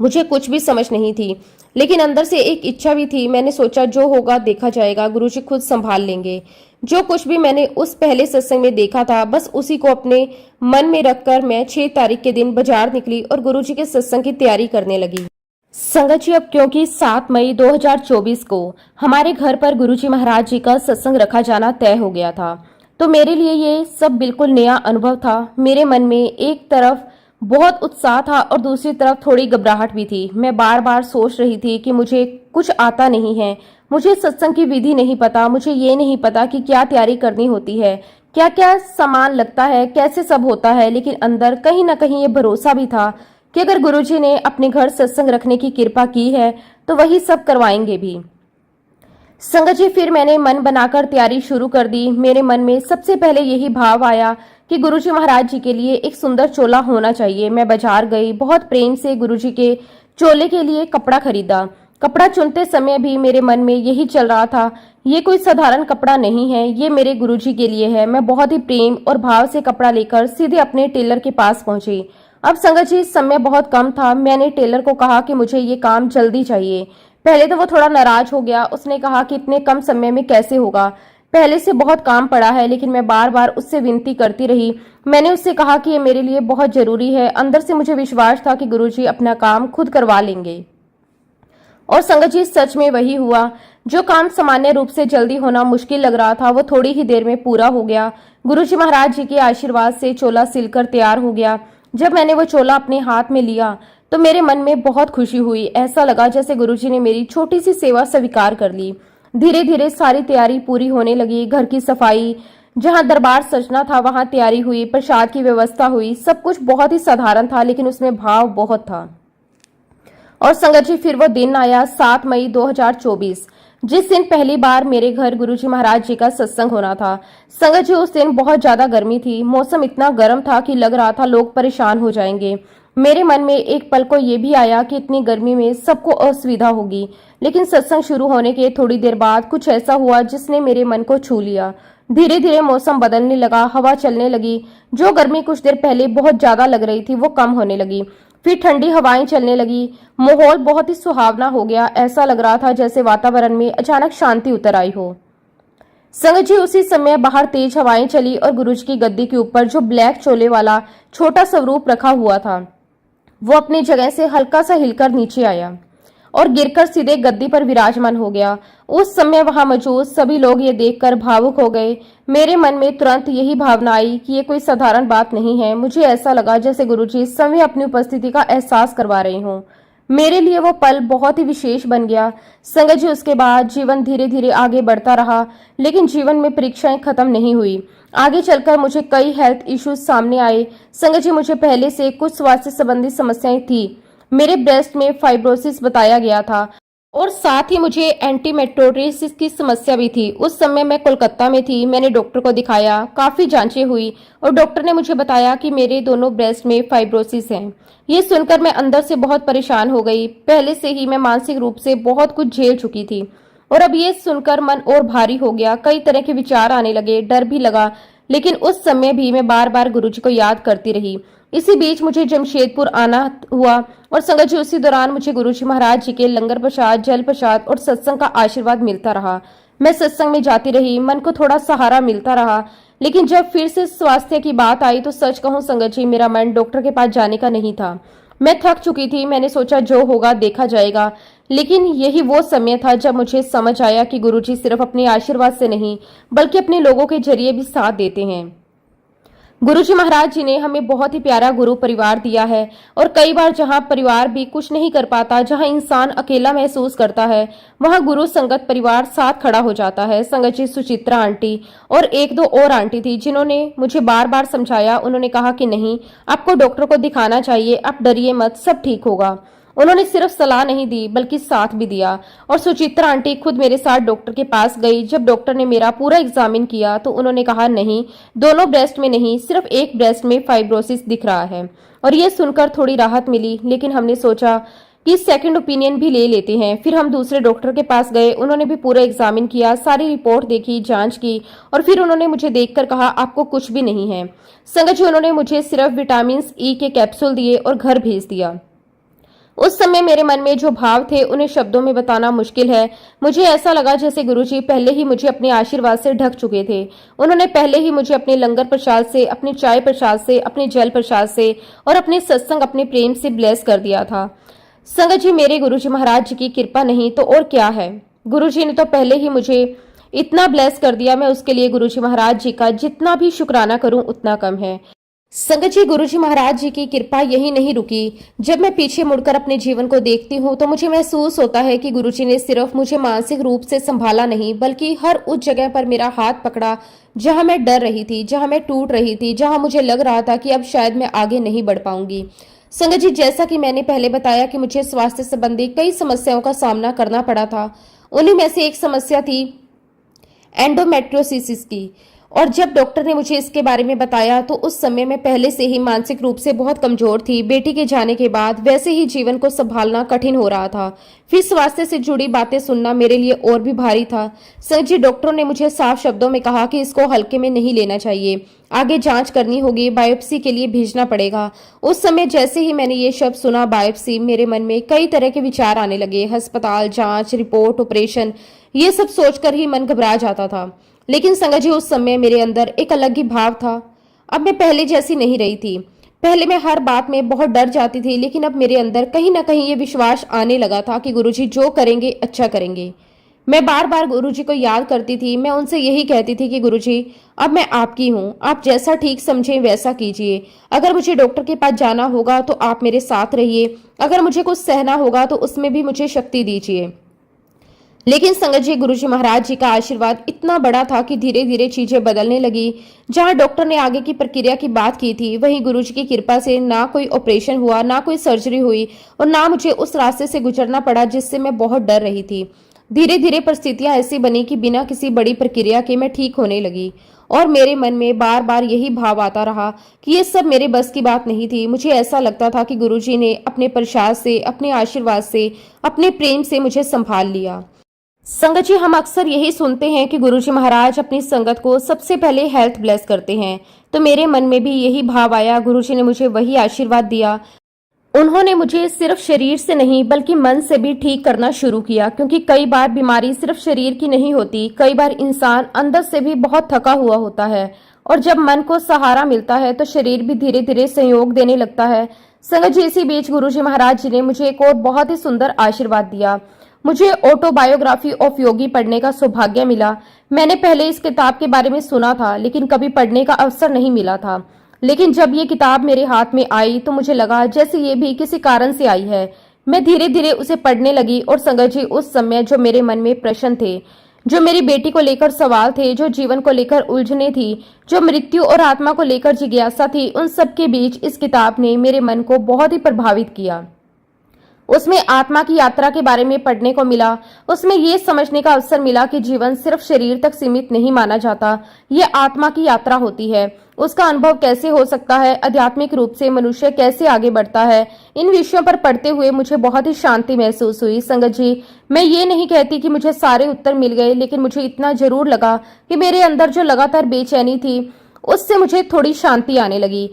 A: मुझे कुछ भी समझ नहीं थी, लेकिन अंदर से एक इच्छा भी थी। मैंने सोचा, जो होगा देखा जाएगा, गुरुजी खुद संभाल लेंगे। जो कुछ भी मैंने उस पहले सत्संग में देखा था, बस उसी को अपने मन में रखकर मैं 6 तारीख के दिन बाजार निकली और गुरुजी के सत्संग की तैयारी करने लगी। संगत जी, अब क्योंकि 7 मई 2024 को हमारे घर पर गुरुजी महाराज जी का सत्संग रखा जाना तय हो गया था, तो मेरे लिए ये सब बिल्कुल नया अनुभव था। मेरे मन में एक तरफ बहुत उत्साह था और दूसरी तरफ थोड़ी घबराहट भी थी। मैं बार बार सोच रही थी कि मुझे कुछ आता नहीं है, मुझे सत्संग की विधि नहीं पता, मुझे ये नहीं पता कि क्या तैयारी करनी होती है, क्या क्या सामान लगता है, कैसे सब होता है। लेकिन अंदर कहीं ना कहीं ये भरोसा भी था कि अगर गुरुजी ने अपने घर सत्संग रखने की कृपा की है तो वही सब करवाएंगे भी। संगत जी, फिर मैंने मन बनाकर तैयारी शुरू कर दी। मेरे मन में सबसे पहले यही भाव आया कि गुरुजी महाराज जी के लिए एक सुंदर चोला होना चाहिए। मैं बाजार गई, बहुत प्रेम से गुरुजी के चोले के लिए कपड़ा खरीदा। कपड़ा चुनते समय भी मेरे मन में यही चल रहा था, ये कोई साधारण कपड़ा नहीं है, ये मेरे गुरुजी के लिए है। मैं बहुत ही प्रेम और भाव से कपड़ा लेकर सीधे अपने टेलर के पास पहुंची। अब संगत जी, समय बहुत कम था। मैंने टेलर को कहा कि मुझे ये काम जल्दी चाहिए। पहले तो वो थोड़ा नाराज हो गया। उसने कहा कि इतने कम समय में कैसे होगा, पहले से बहुत काम पड़ा है। लेकिन मैं बार बार उससे विनती करती रही। मैंने उससे कहा कि ये मेरे लिए बहुत जरूरी है। अंदर से मुझे विश्वास था कि गुरुजी अपना काम खुद करवा लेंगे। और संगत जी, सच में वही हुआ। जो काम सामान्य रूप से जल्दी होना मुश्किल लग रहा था, वो थोड़ी ही देर में पूरा हो गया। गुरुजी महाराज जी के आशीर्वाद से चोला सिलकर तैयार हो गया। जब मैंने वो चोला अपने हाथ में लिया तो मेरे मन में बहुत खुशी हुई। ऐसा लगा जैसे गुरुजी ने मेरी छोटी सी सेवा स्वीकार कर ली। धीरे धीरे सारी तैयारी पूरी होने लगी। घर की सफाई, जहां दरबार सजना था वहां तैयारी हुई, प्रसाद की व्यवस्था हुई। सब कुछ बहुत ही साधारण था, लेकिन उसमें भाव बहुत था। और संगत जी, फिर वो दिन आया 7 मई 2024, जिस दिन पहली बार मेरे घर गुरुजी महाराज जी का सत्संग होना था। संगत जी, उस दिन बहुत ज्यादा गर्मी थी। मौसम इतना गर्म था कि लग रहा था लोग परेशान हो जाएंगे। मेरे मन में एक पल को ये भी आया कि इतनी गर्मी में सबको असुविधा होगी। लेकिन सत्संग शुरू होने के थोड़ी देर बाद कुछ ऐसा हुआ जिसने मेरे मन को छू लिया। धीरे धीरे मौसम बदलने लगा, हवा चलने लगी। जो गर्मी कुछ देर पहले बहुत ज्यादा लग रही थी वो कम होने लगी। फिर ठंडी हवाएं चलने लगी। माहौल बहुत ही सुहावना हो गया। ऐसा लग रहा था जैसे वातावरण में अचानक शांति उतर आई हो। संगत जी, उसी समय बाहर तेज हवाएं चली और गुरुजी की गद्दी के ऊपर जो ब्लैक चोले वाला छोटा स्वरूप रखा हुआ था, वो अपनी जगह से हल्का सा हिलकर नीचे आया और गिरकर सीधे गद्दी पर विराजमान हो गया। उस समय वहां मौजूद सभी लोग ये देखकर भावुक हो गए। मेरे मन में तुरंत यही भावना आई कि ये कोई साधारण बात नहीं है। मुझे ऐसा लगा जैसे गुरुजी स्वयं अपनी उपस्थिति का एहसास करवा रहे हों। मेरे लिए वो पल बहुत ही विशेष बन गया। संगत जी, उसके बाद जीवन धीरे धीरे आगे बढ़ता रहा, लेकिन जीवन में परीक्षाएं खत्म नहीं हुई। आगे चलकर मुझे कई हेल्थ इश्यूज सामने आए। संगत जी, मुझे पहले से कुछ स्वास्थ्य संबंधी समस्याएं थी। मेरे ब्रेस्ट में फाइब्रोसिस बताया गया था और साथ ही मुझे एंटीमेट्रोसिस की समस्या भी थी। उस समय मैं कोलकाता में थी। मैंने डॉक्टर को दिखाया, काफी जांचें हुई और डॉक्टर ने मुझे बताया कि मेरे दोनों ब्रेस्ट में फाइब्रोसिस हैं। ये सुनकर मैं अंदर से बहुत परेशान हो गई। पहले से ही मैं मानसिक रूप से बहुत कुछ झेल चुकी थी और अब ये सुनकर मन और भारी हो गया। कई तरह के विचार आने लगे, डर भी लगा, लेकिन उस समय भी मैं बार बार गुरुजी को याद करती रही। इसी बीच मुझे जमशेदपुर आना हुआ और संगत जी, उसी दौरान मुझे गुरुजी महाराज जी के लंगर प्रसाद, जल प्रसाद और सत्संग का आशीर्वाद मिलता रहा। मैं सत्संग में जाती रही, मन को थोड़ा सहारा मिलता रहा। लेकिन जब फिर से स्वास्थ्य की बात आई तो सच कहूं संगत जी, मेरा मन डॉक्टर के पास जाने का नहीं था। मैं थक चुकी थी। मैंने सोचा जो होगा देखा जाएगा। लेकिन यही वो समय था जब मुझे समझ आया कि गुरुजी सिर्फ अपने आशीर्वाद से नहीं बल्कि अपने लोगों के जरिए भी साथ देते हैं। गुरुजी महाराज जी ने हमें बहुत ही प्यारा गुरु परिवार दिया है और कई बार जहां परिवार भी कुछ नहीं कर पाता, जहां इंसान अकेला महसूस करता है, वहां गुरु संगत परिवार साथ खड़ा हो जाता है। संगत जी, सुचित्रा आंटी और एक दो और आंटी थी जिन्होंने मुझे बार बार समझाया। उन्होंने कहा कि नहीं, आपको डॉक्टर को दिखाना चाहिए, आप डरिए मत, सब ठीक होगा। उन्होंने सिर्फ सलाह नहीं दी बल्कि साथ भी दिया और सुचित्रा आंटी खुद मेरे साथ डॉक्टर के पास गई। जब डॉक्टर ने मेरा पूरा एग्जामिन किया तो उन्होंने कहा नहीं, दोनों ब्रेस्ट में नहीं, सिर्फ एक ब्रेस्ट में फाइब्रोसिस दिख रहा है। और ये सुनकर थोड़ी राहत मिली, लेकिन हमने सोचा कि सेकंड ओपिनियन भी ले लेते हैं। फिर हम दूसरे डॉक्टर के पास गए। उन्होंने भी पूरा एग्जामिन किया, सारी रिपोर्ट देखी, जांच की और फिर उन्होंने मुझे देखकर कहा आपको कुछ भी नहीं है। संगत जी, उन्होंने मुझे सिर्फ विटामिन ई के कैप्सूल दिए और घर भेज दिया। उस समय मेरे मन में जो भाव थे उन्हें शब्दों में बताना मुश्किल है। मुझे ऐसा लगा जैसे गुरुजी पहले ही मुझे अपने आशीर्वाद से ढक चुके थे। उन्होंने पहले ही मुझे अपने लंगर प्रसाद से, अपने चाय प्रसाद से, अपने जल प्रसाद से और अपने सत्संग, अपने प्रेम से ब्लेस कर दिया था। संगत जी, मेरे गुरुजी महाराज जी की कृपा नहीं तो और क्या है। गुरुजी ने तो पहले ही मुझे इतना ब्लेस कर दिया, मैं उसके लिए गुरुजी महाराज जी का जितना भी शुक्राना करूं उतना कम है। संगत जी, गुरुजी महाराज जी की कृपा यही नहीं रुकी। जब मैं पीछे मुड़कर अपने जीवन को देखती हूँ तो मुझे महसूस होता है कि गुरुजी ने सिर्फ मुझे मानसिक रूप से संभाला नहीं बल्कि हर उस जगह पर मेरा हाथ पकड़ा जहां मैं डर रही थी, जहां मैं टूट रही थी, जहां मुझे लग रहा था कि अब शायद मैं आगे नहीं बढ़ पाऊंगी। संगत जी, जैसा कि मैंने पहले बताया कि मुझे स्वास्थ्य संबंधी कई समस्याओं का सामना करना पड़ा था। उन्हीं में से एक समस्या थी एंडोमेट्रियोसिस की। और जब डॉक्टर ने मुझे इसके बारे में बताया तो उस समय मैं पहले से ही मानसिक रूप से बहुत कमजोर थी। बेटी के जाने के बाद वैसे ही जीवन को संभालना कठिन हो रहा था, फिर स्वास्थ्य से जुड़ी बातें सुनना मेरे लिए और भी भारी था। सर जी, डॉक्टरों ने मुझे साफ शब्दों में कहा कि इसको हल्के में नहीं लेना चाहिए, आगे जांच करनी होगी, बायोप्सी के लिए भेजना पड़ेगा। उस समय जैसे ही मैंने ये शब्द सुना बायोप्सी, मेरे मन में कई तरह के विचार आने लगे। अस्पताल, जांच, रिपोर्ट, ऑपरेशन, ये सब सोचकर ही मन घबरा जाता था। लेकिन संगत जी, उस समय मेरे अंदर एक अलग ही भाव था। अब मैं पहले जैसी नहीं रही थी। पहले मैं हर बात में बहुत डर जाती थी, लेकिन अब मेरे अंदर कहीं ना कहीं ये विश्वास आने लगा था कि गुरुजी जो करेंगे अच्छा करेंगे। मैं बार बार गुरुजी को याद करती थी। मैं उनसे यही कहती थी कि गुरुजी, अब मैं आपकी हूँ, आप जैसा ठीक समझें वैसा कीजिए। अगर मुझे डॉक्टर के पास जाना होगा तो आप मेरे साथ रहिए, अगर मुझे कुछ सहना होगा तो उसमें भी मुझे शक्ति दीजिए। लेकिन संगत जी, गुरुजी महाराज जी का आशीर्वाद इतना बड़ा था कि धीरे धीरे चीजें बदलने लगी। जहां डॉक्टर ने आगे की प्रक्रिया की बात की थी, वहीं गुरुजी की कृपा से ना कोई ऑपरेशन हुआ, ना कोई सर्जरी हुई और ना मुझे उस रास्ते से गुजरना पड़ा जिससे मैं बहुत डर रही थी। धीरे धीरे परिस्थितियां ऐसी बनी कि बिना किसी बड़ी प्रक्रिया के मैं ठीक होने लगी और मेरे मन में बार बार यही भाव आता रहा कि ये सब मेरे बस की बात नहीं थी। मुझे ऐसा लगता था कि गुरुजी ने अपने प्रसाद से, अपने आशीर्वाद से, अपने प्रेम से मुझे संभाल लिया। संगत जी, हम अक्सर यही सुनते हैं कि गुरुजी महाराज अपनी संगत को सबसे पहले हेल्थ ब्लेस करते हैं, तो मेरे मन में भी यही भाव आया। गुरुजी ने मुझे वही आशीर्वाद दिया। उन्होंने मुझे सिर्फ शरीर से नहीं बल्कि मन से भी ठीक करना शुरू किया, क्योंकि कई बार बीमारी सिर्फ शरीर की नहीं होती। कई बार इंसान अंदर से भी बहुत थका हुआ होता है और जब मन को सहारा मिलता है तो शरीर भी धीरे धीरे सहयोग देने लगता है। संगत जी, इसी बीच गुरुजी महाराज जी ने मुझे एक और बहुत ही सुंदर आशीर्वाद दिया। मुझे ऑटोबायोग्राफी ऑफ योगी पढ़ने का सौभाग्य मिला। मैंने पहले इस किताब के बारे में सुना था, लेकिन कभी पढ़ने का अवसर नहीं मिला था। लेकिन जब ये किताब मेरे हाथ में आई तो मुझे लगा जैसे ये भी किसी कारण से आई है। मैं धीरे धीरे उसे पढ़ने लगी और संगत जी, उस समय जो मेरे मन में प्रश्न थे, जो मेरी बेटी को लेकर सवाल थे, जो जीवन को लेकर उलझने थी, जो मृत्यु और आत्मा को लेकर जिज्ञासा थी, उन सब के बीच इस किताब ने मेरे मन को बहुत ही प्रभावित किया। उसमें आत्मा की यात्रा के बारे में पढ़ने को मिला। उसमें ये समझने का अवसर मिला कि जीवन सिर्फ शरीर तक सीमित नहीं माना जाता, ये आत्मा की यात्रा होती है। उसका अनुभव कैसे हो सकता है, आध्यात्मिक रूप से मनुष्य कैसे आगे बढ़ता है। इन विषयों पर पढ़ते हुए मुझे बहुत ही शांति महसूस हुई। संगत जी, मैं ये नहीं कहती कि मुझे सारे उत्तर मिल गए, लेकिन मुझे इतना जरूर लगा कि मेरे अंदर जो लगातार बेचैनी थी उससे मुझे थोड़ी शांति आने लगी।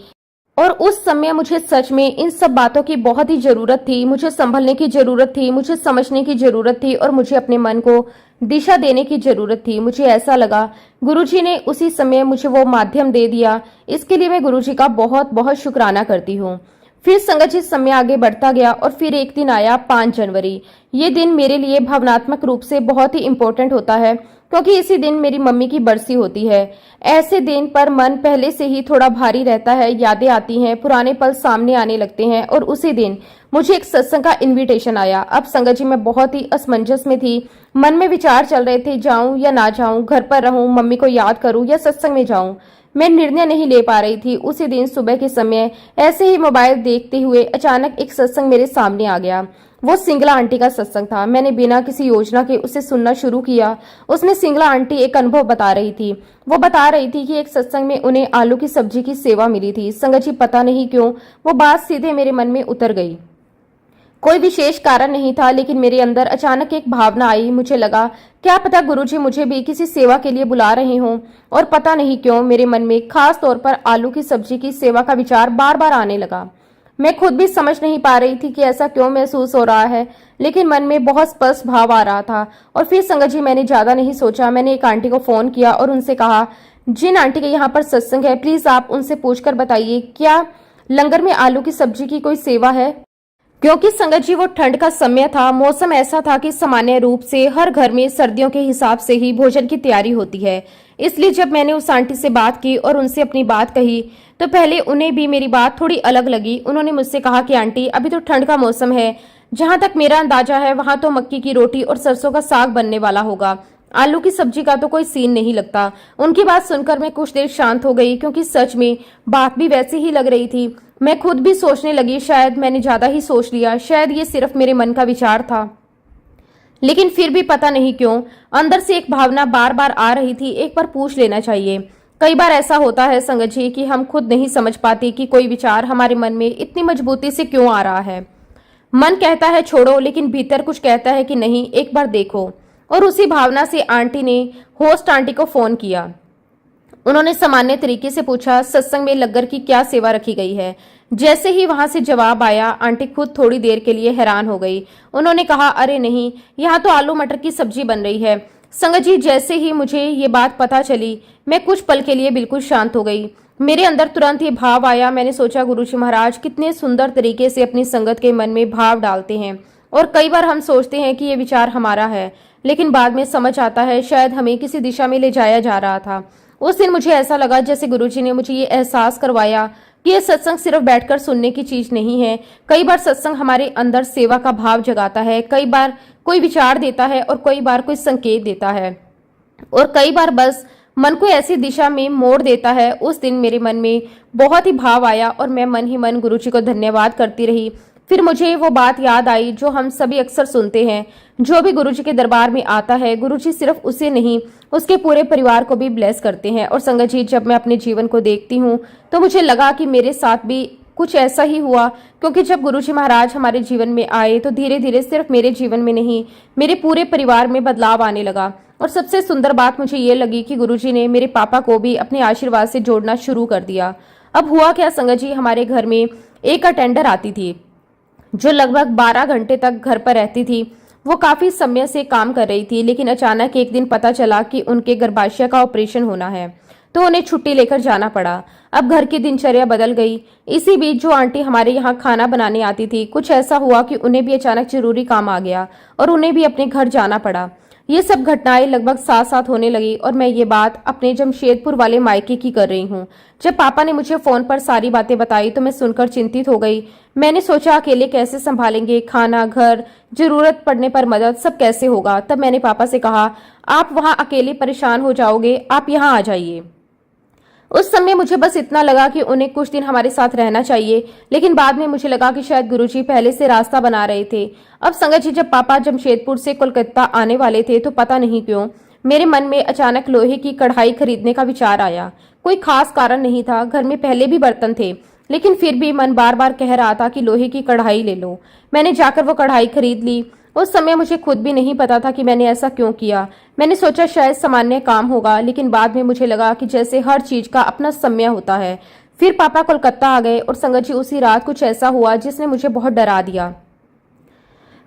A: और उस समय मुझे सच में इन सब बातों की बहुत ही जरूरत थी। मुझे संभलने की जरूरत थी, मुझे समझने की जरूरत थी और मुझे अपने मन को दिशा देने की जरूरत थी। मुझे ऐसा लगा गुरुजी ने उसी समय मुझे वो माध्यम दे दिया। इसके लिए मैं गुरुजी का बहुत बहुत शुक्राना करती हूँ। फिर संगत जी, समय आगे बढ़ता गया और फिर एक दिन आया 5 जनवरी। ये दिन मेरे लिए भावनात्मक रूप से बहुत ही इम्पोर्टेंट होता है, क्योंकि इसी दिन मेरी मम्मी की बरसी होती है। ऐसे दिन पर मन पहले से ही थोड़ा भारी रहता है, यादें आती हैं, पुराने पल सामने आने लगते हैं। और उसी दिन मुझे एक सत्संग का इनविटेशन आया। अब संगत जी, मैं बहुत ही असमंजस में थी। मन में विचार चल रहे थे, जाऊं या ना जाऊं, घर पर रहूं, मम्मी को याद करूं या सत्संग में जाऊं। मैं निर्णय नहीं ले पा रही थी। उसी दिन सुबह के समय ऐसे ही मोबाइल देखते हुए अचानक एक सत्संग मेरे सामने आ गया। वो सिंगला आंटी का सत्संग था। मैंने बिना किसी योजना के उसे सुनना शुरू किया। उसमें सिंगला आंटी एक अनुभव बता रही थी। वो बता रही थी कि एक सत्संग में उन्हें आलू की सब्जी की सेवा मिली थी। संगत जी, पता नहीं क्यों वो बात सीधे मेरे मन में उतर गई। कोई विशेष कारण नहीं था, लेकिन मेरे अंदर अचानक एक भावना आई। मुझे लगा क्या पता गुरुजी मुझे भी किसी सेवा के लिए बुला रहे हों। और पता नहीं क्यों मेरे मन में खास तौर पर आलू की सब्जी की सेवा का विचार बार बार आने लगा। मैं खुद भी समझ नहीं पा रही थी कि ऐसा क्यों महसूस हो रहा है, लेकिन मन में बहुत स्पष्ट भाव आ रहा था। और फिर संगत जी, मैंने ज्यादा नहीं सोचा। मैंने एक आंटी को फोन किया और उनसे कहा, जिन आंटी के यहाँ पर सत्संग है, प्लीज आप उनसे पूछकर बताइए क्या लंगर में आलू की सब्जी की कोई सेवा है। क्योंकि संगत जी, वो ठंड का समय था। मौसम ऐसा था कि सामान्य रूप से हर घर में सर्दियों के हिसाब से ही भोजन की तैयारी होती है। इसलिए जब मैंने उस आंटी से बात की और उनसे अपनी बात कही तो पहले उन्हें भी मेरी बात थोड़ी अलग लगी। उन्होंने मुझसे कहा कि आंटी, अभी तो ठंड का मौसम है, जहां तक मेरा अंदाजा है वहां तो मक्की की रोटी और सरसों का साग बनने वाला होगा। आलू की सब्जी का तो कोई सीन नहीं लगता। उनकी बात सुनकर मैं कुछ देर शांत हो गई, क्योंकि सच में बात भी वैसी ही लग रही थी। मैं खुद भी सोचने लगी, शायद मैंने ज्यादा ही सोच लिया, शायद ये सिर्फ मेरे मन का विचार था। लेकिन फिर भी पता नहीं क्यों अंदर से एक भावना बार बार आ रही थी, एक बार पूछ लेना चाहिए। कई बार ऐसा होता है संगत जी कि हम खुद नहीं समझ पाते कि कोई विचार हमारे मन में इतनी मजबूती से क्यों आ रहा है। मन कहता है छोड़ो, लेकिन भीतर कुछ कहता है कि नहीं, एक बार देखो। और उसी भावना से आंटी ने होस्ट आंटी को फोन किया। उन्होंने सामान्य तरीके से पूछा, सत्संग में लंगर की क्या सेवा रखी गई है। जैसे ही वहां से जवाब आया, आंटी खुद थोड़ी देर के लिए हैरान हो गई। उन्होंने कहा, अरे नहीं, यहाँ तो आलू मटर की सब्जी बन रही है। संगत जी, जैसे ही मुझे ये बात पता चली, मैं कुछ पल के लिए बिल्कुल शांत हो गई। मेरे अंदर तुरंत ये भाव आया। मैंने सोचा, गुरुजी महाराज कितने सुंदर तरीके से अपनी संगत के मन में भाव डालते हैं। और कई बार हम सोचते हैं कि ये विचार हमारा है, लेकिन बाद में समझ आता है शायद हमें किसी दिशा में ले जाया जा रहा था। उस दिन मुझे ऐसा लगा जैसे गुरुजी ने मुझे ये एहसास करवाया कि ये सत्संग सिर्फ बैठकर सुनने की चीज नहीं है। कई बार सत्संग हमारे अंदर सेवा का भाव जगाता है। कई बार कोई विचार देता है और कई बार कोई संकेत देता है और कई बार बस मन को ऐसी दिशा में मोड़ देता है। उस दिन मेरे मन में बहुत ही भाव आया और मैं मन ही मन गुरुजी को धन्यवाद करती रही। फिर मुझे वो बात याद आई जो हम सभी अक्सर सुनते हैं, जो भी गुरुजी के दरबार में आता है, गुरुजी सिर्फ उसे नहीं उसके पूरे परिवार को भी ब्लेस करते हैं। और संगत जी, जब मैं अपने जीवन को देखती हूँ तो मुझे लगा कि मेरे साथ भी कुछ ऐसा ही हुआ, क्योंकि जब गुरुजी महाराज हमारे जीवन में आए तो धीरे धीरे सिर्फ मेरे जीवन में नहीं, मेरे पूरे परिवार में बदलाव आने लगा। और सबसे सुंदर बात मुझे ये लगी कि गुरुजी ने मेरे पापा को भी अपने आशीर्वाद से जोड़ना शुरू कर दिया। अब हुआ क्या संगत जी, हमारे घर में एक अटेंडर आती थी जो लगभग 12 घंटे तक घर पर रहती थी। वो काफी समय से काम कर रही थी, लेकिन अचानक एक दिन पता चला कि उनके गर्भाशय का ऑपरेशन होना है। तो उन्हें छुट्टी लेकर जाना पड़ा। अब घर की दिनचर्या बदल गई। इसी बीच जो आंटी हमारे यहाँ खाना बनाने आती थी, कुछ ऐसा हुआ कि उन्हें भी अचानक जरूरी काम आ गया और उन्हें भी अपने घर जाना पड़ा। ये सब घटनाएं लगभग साथ साथ होने लगी और मैं ये बात अपने जमशेदपुर वाले मायके की कर रही हूँ। जब पापा ने मुझे फोन पर सारी बातें बताई तो मैं सुनकर चिंतित हो गई। मैंने सोचा अकेले कैसे संभालेंगे, खाना, घर, जरूरत पड़ने पर मदद, सब कैसे होगा। तब मैंने पापा से कहा, आप वहां अकेले परेशान हो जाओगे, आप यहाँ आ जाइए। उस समय मुझे बस इतना लगा कि उन्हें कुछ दिन हमारे साथ रहना चाहिए, लेकिन बाद में मुझे लगा कि शायद गुरुजी पहले से रास्ता बना रहे थे। अब संगत जी, जब पापा जमशेदपुर से कोलकाता आने वाले थे तो पता नहीं क्यों मेरे मन में अचानक लोहे की कढ़ाई खरीदने का विचार आया। कोई खास कारण नहीं था, घर में पहले भी बर्तन थे, लेकिन फिर भी मन बार बार कह रहा था कि लोहे की कढ़ाई ले लो। मैंने जाकर वो कढ़ाई खरीद ली। उस समय मुझे खुद भी नहीं पता था कि मैंने ऐसा क्यों किया। मैंने सोचा शायद सामान्य काम होगा, लेकिन बाद में मुझे लगा कि जैसे हर चीज का अपना समय होता है। फिर पापा कोलकाता आ गए और संगत जी, उसी रात कुछ ऐसा हुआ जिसने मुझे बहुत डरा दिया।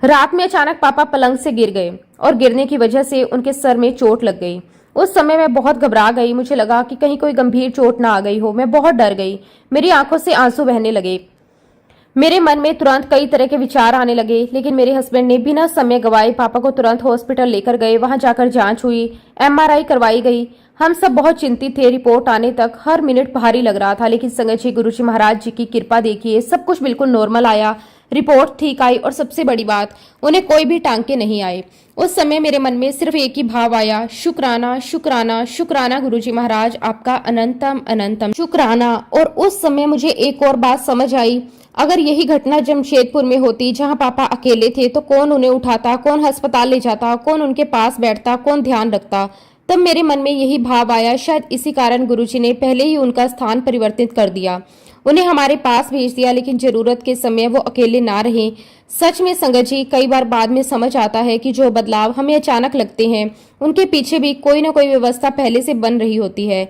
A: रात में अचानक पापा पलंग से गिर गए और गिरने की वजह से उनके सर में चोट लग गई। उस समय मैं बहुत घबरा गई। मुझे लगा कि कहीं कोई गंभीर चोट ना आ गई हो। मैं बहुत डर गई। मेरी आंखों से आंसू बहने लगे। मेरे मन में तुरंत कई तरह के विचार आने लगे, लेकिन मेरे हस्बैंड ने बिना समय गवाए पापा को तुरंत हॉस्पिटल लेकर गए। वहां जाकर जांच हुई, एमआरआई करवाई गई। हम सब बहुत चिंतित थे। रिपोर्ट आने तक हर मिनट भारी लग रहा था, लेकिन संगत जी, गुरुजी महाराज जी की कृपा देखिए, सब कुछ बिल्कुल नॉर्मल आया। रिपोर्ट ठीक आई और सबसे बड़ी बात, उन्हें कोई भी टांके नहीं आए। उस समय मेरे मन में सिर्फ एक ही भाव आया, शुक्राना शुक्राना शुक्राना गुरुजी महाराज, आपका अनंतम अनंतम शुक्राना। और उस समय मुझे एक और बात समझ आई, अगर यही घटना जमशेदपुर में होती जहां पापा अकेले थे तो कौन उन्हें उठाता, कौन अस्पताल ले जाता, कौन उनके पास बैठता, कौन ध्यान रखता। तब मेरे मन में यही भाव आया, शायद इसी कारण गुरुजी ने पहले ही उनका स्थान परिवर्तित कर दिया, उन्हें हमारे पास भेज दिया, लेकिन जरूरत के समय वो अकेले ना रहे। सच में संगत जी, कई बार बाद में समझ आता है कि जो बदलाव हमें अचानक लगते हैं उनके पीछे भी कोई ना कोई व्यवस्था पहले से बन रही होती है।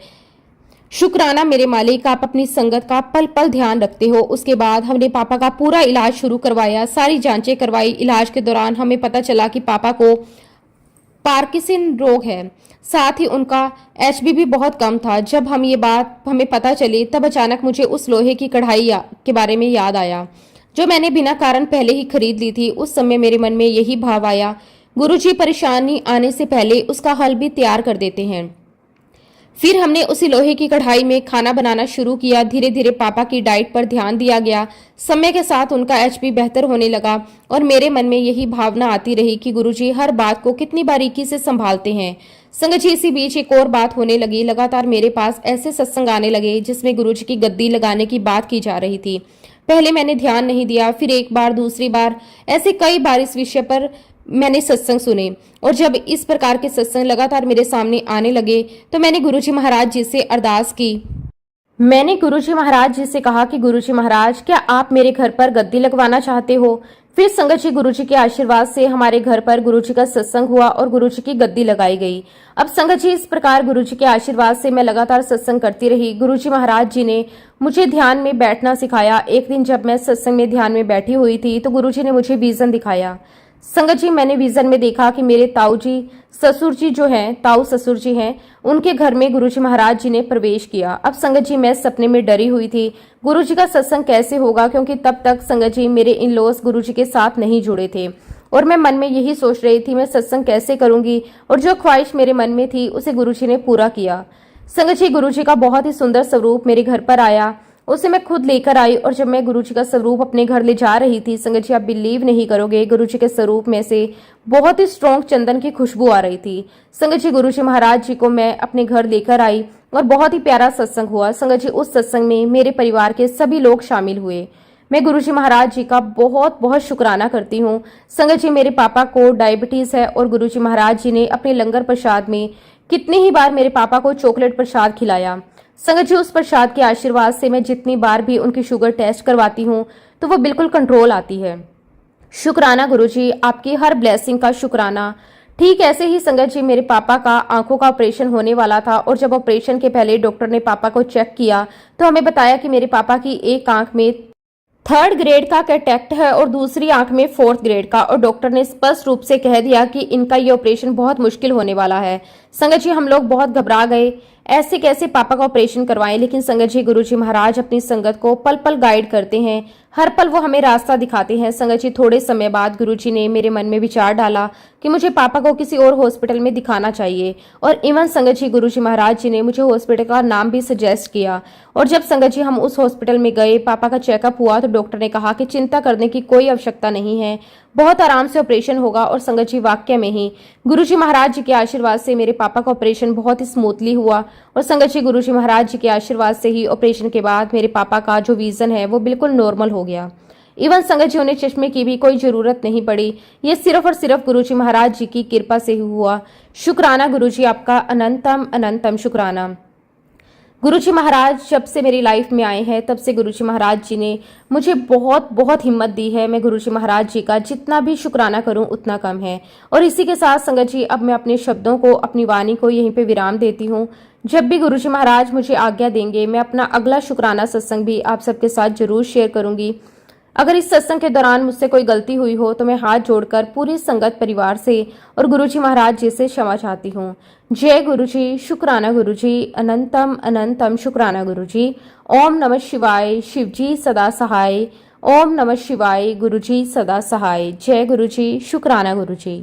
A: शुक्राना मेरे मालिक, आप अपनी संगत का पल पल ध्यान रखते हो। उसके बाद हमने पापा का पूरा इलाज शुरू करवाया, सारी जांचें करवाई। इलाज के दौरान हमें पता चला कि पापा को पार्किंसन रोग है, साथ ही उनका एचबी बहुत कम था। जब ये बात हमें पता चली तब अचानक मुझे उस लोहे की कढ़ाई के बारे में याद आया जो मैंने बिना कारण पहले ही खरीद ली थी। उस समय मेरे मन में यही भाव आया, गुरुजी परेशानी आने से पहले उसका हल भी तैयार कर देते हैं। फिर हमने उसी लोहे की कढ़ाई में खाना बनाना शुरू किया। धीरे धीरे पापा की डाइट पर ध्यान दिया गया। समय के साथ उनका एचपी बेहतर होने लगा और मेरे मन में यही भावना आती रही कि गुरुजी हर बात को कितनी बारीकी से संभालते हैं। संगत जी, इसी बीच एक और बात होने लगी। लगातार मेरे पास ऐसे सत्संग आने लगे जिसमें गुरुजी की गद्दी लगाने की बात की जा रही थी। पहले मैंने ध्यान नहीं दिया, फिर एक बार, दूसरी बार, ऐसे कई बार इस विषय पर मैंने सत्संग सुने। और जब इस प्रकार के सत्संग लगातार मेरे सामने आने लगे तो मैंने गुरुजी महाराज जी से अरदास की। मैंने गुरुजी महाराज जी से कहा कि गुरुजी महाराज, क्या आप मेरे घर पर गद्दी लगवाना चाहते हो? फिर संगत जी, गुरुजी के आशीर्वाद से हमारे घर पर गुरुजी का सत्संग हुआ और गुरुजी की गद्दी लगाई गई। अब संगत जी, इस प्रकार गुरुजी के आशीर्वाद से मैं लगातार सत्संग करती रही। गुरुजी महाराज जी ने मुझे ध्यान में बैठना सिखाया। एक दिन जब मैं सत्संग में ध्यान में बैठी हुई थी तो गुरुजी ने मुझे विजन दिखाया। संगत जी, मैंने विजन में देखा कि मेरे ताऊ जी ससुर जी जो हैं, ताऊ ससुर जी हैं, उनके घर में गुरुजी महाराज जी ने प्रवेश किया। अब संगत जी, मैं सपने में डरी हुई थी, गुरुजी का सत्संग कैसे होगा, क्योंकि तब तक संगत जी मेरे इन लॉज गुरुजी के साथ नहीं जुड़े थे और मैं मन में यही सोच रही थी मैं सत्संग कैसे करूंगी। और जो ख्वाहिश मेरे मन में थी उसे गुरुजी ने पूरा किया। संगत जी, गुरुजी का बहुत ही सुंदर स्वरूप मेरे घर पर आया, उसे मैं खुद लेकर आई। और जब मैं गुरुजी का स्वरूप अपने घर ले जा रही थी, संगत जी, आप बिलीव नहीं करोगे, गुरुजी के स्वरूप में से बहुत ही स्ट्रॉन्ग चंदन की खुशबू आ रही थी। संगत जी, गुरुजी महाराज जी को मैं अपने घर लेकर आई और बहुत ही प्यारा सत्संग हुआ। संगत जी, उस सत्संग में मेरे परिवार के सभी लोग शामिल हुए। मैं गुरुजी महाराज जी का बहुत बहुत शुक्राना करती हूँ। संगत जी, मेरे पापा को डायबिटीज है और गुरुजी महाराज जी ने अपने लंगर प्रसाद में कितनी ही बार मेरे पापा को चॉकलेट प्रसाद खिलाया। संगत जी, उस प्रसाद के आशीर्वाद से मैं जितनी बार भी उनकी शुगर टेस्ट करवाती हूँ तो वो बिल्कुल कंट्रोल आती है। शुक्राना गुरुजी, आपकी हर ब्लेसिंग का शुक्राना। ठीक ऐसे ही संगत जी, मेरे पापा का आंखों का ऑपरेशन होने वाला था और जब ऑपरेशन के पहले डॉक्टर ने पापा को चेक किया तो हमें बताया कि मेरे पापा की एक आंख में 3rd ग्रेड का कैटरेक्ट है और दूसरी आंख में 4th ग्रेड का, और डॉक्टर ने स्पष्ट रूप से कह दिया कि इनका ये ऑपरेशन बहुत मुश्किल होने वाला है। संगत जी, हम लोग बहुत घबरा गए। ऐसे कैसे पापा का ऑपरेशन करवाएं। लेकिन संगत जी, गुरुजी महाराज अपनी संगत को पल पल गाइड करते हैं, हर पल वो हमें रास्ता दिखाते हैं। संगत जी, थोड़े समय बाद गुरुजी ने मेरे मन में विचार डाला कि मुझे पापा को किसी और हॉस्पिटल में दिखाना चाहिए, और इवन संगत जी, गुरुजी महाराज जी ने मुझे हॉस्पिटल का नाम भी सजेस्ट किया। और जब संगत जी हम उस हॉस्पिटल में गए, पापा का चेकअप हुआ, तो डॉक्टर ने कहा कि चिंता करने की कोई आवश्यकता नहीं है, बहुत आराम से ऑपरेशन होगा। और संगत जी, वाकई में ही गुरुजी महाराज जी के आशीर्वाद से मेरे पापा का ऑपरेशन बहुत ही स्मूथली हुआ। और संगत जी, गुरुजी महाराज जी के आशीर्वाद से ही ऑपरेशन के बाद मेरे पापा का जो विजन है वो बिल्कुल नॉर्मल हो गया। इवन संगत जी, उन्हें चश्मे की भी कोई जरूरत नहीं पड़ी। ये सिर्फ और सिर्फ गुरुजी महाराज जी की कृपा से ही हुआ। शुक्राना गुरुजी, आपका अनंतम अनंतम शुक्राना। गुरुजी महाराज जब से मेरी लाइफ में आए हैं, तब से गुरुजी महाराज जी ने मुझे बहुत बहुत हिम्मत दी है। मैं गुरुजी महाराज जी का जितना भी शुक्राना करूं उतना कम है। और इसी के साथ संगत जी, अब मैं अपने शब्दों को, अपनी वाणी को यहीं पे विराम देती हूं। जब भी गुरुजी महाराज मुझे आज्ञा देंगे, मैं अपना अगला शुक्राना सत्संग भी आप सबके साथ जरूर शेयर करूंगी। अगर इस सत्संग के दौरान मुझसे कोई गलती हुई हो तो मैं हाथ जोड़कर पूरी संगत परिवार से और गुरुजी महाराज जी से क्षमा चाहती हूँ। जय गुरुजी, शुक्राना गुरुजी, अनंतम अनंतम शुक्राना गुरुजी। ओम नमः शिवाय, शिवजी सदा सहाय। ओम नमः शिवाय, गुरुजी सदा सहाय। जय गुरुजी, शुक्राना गुरुजी।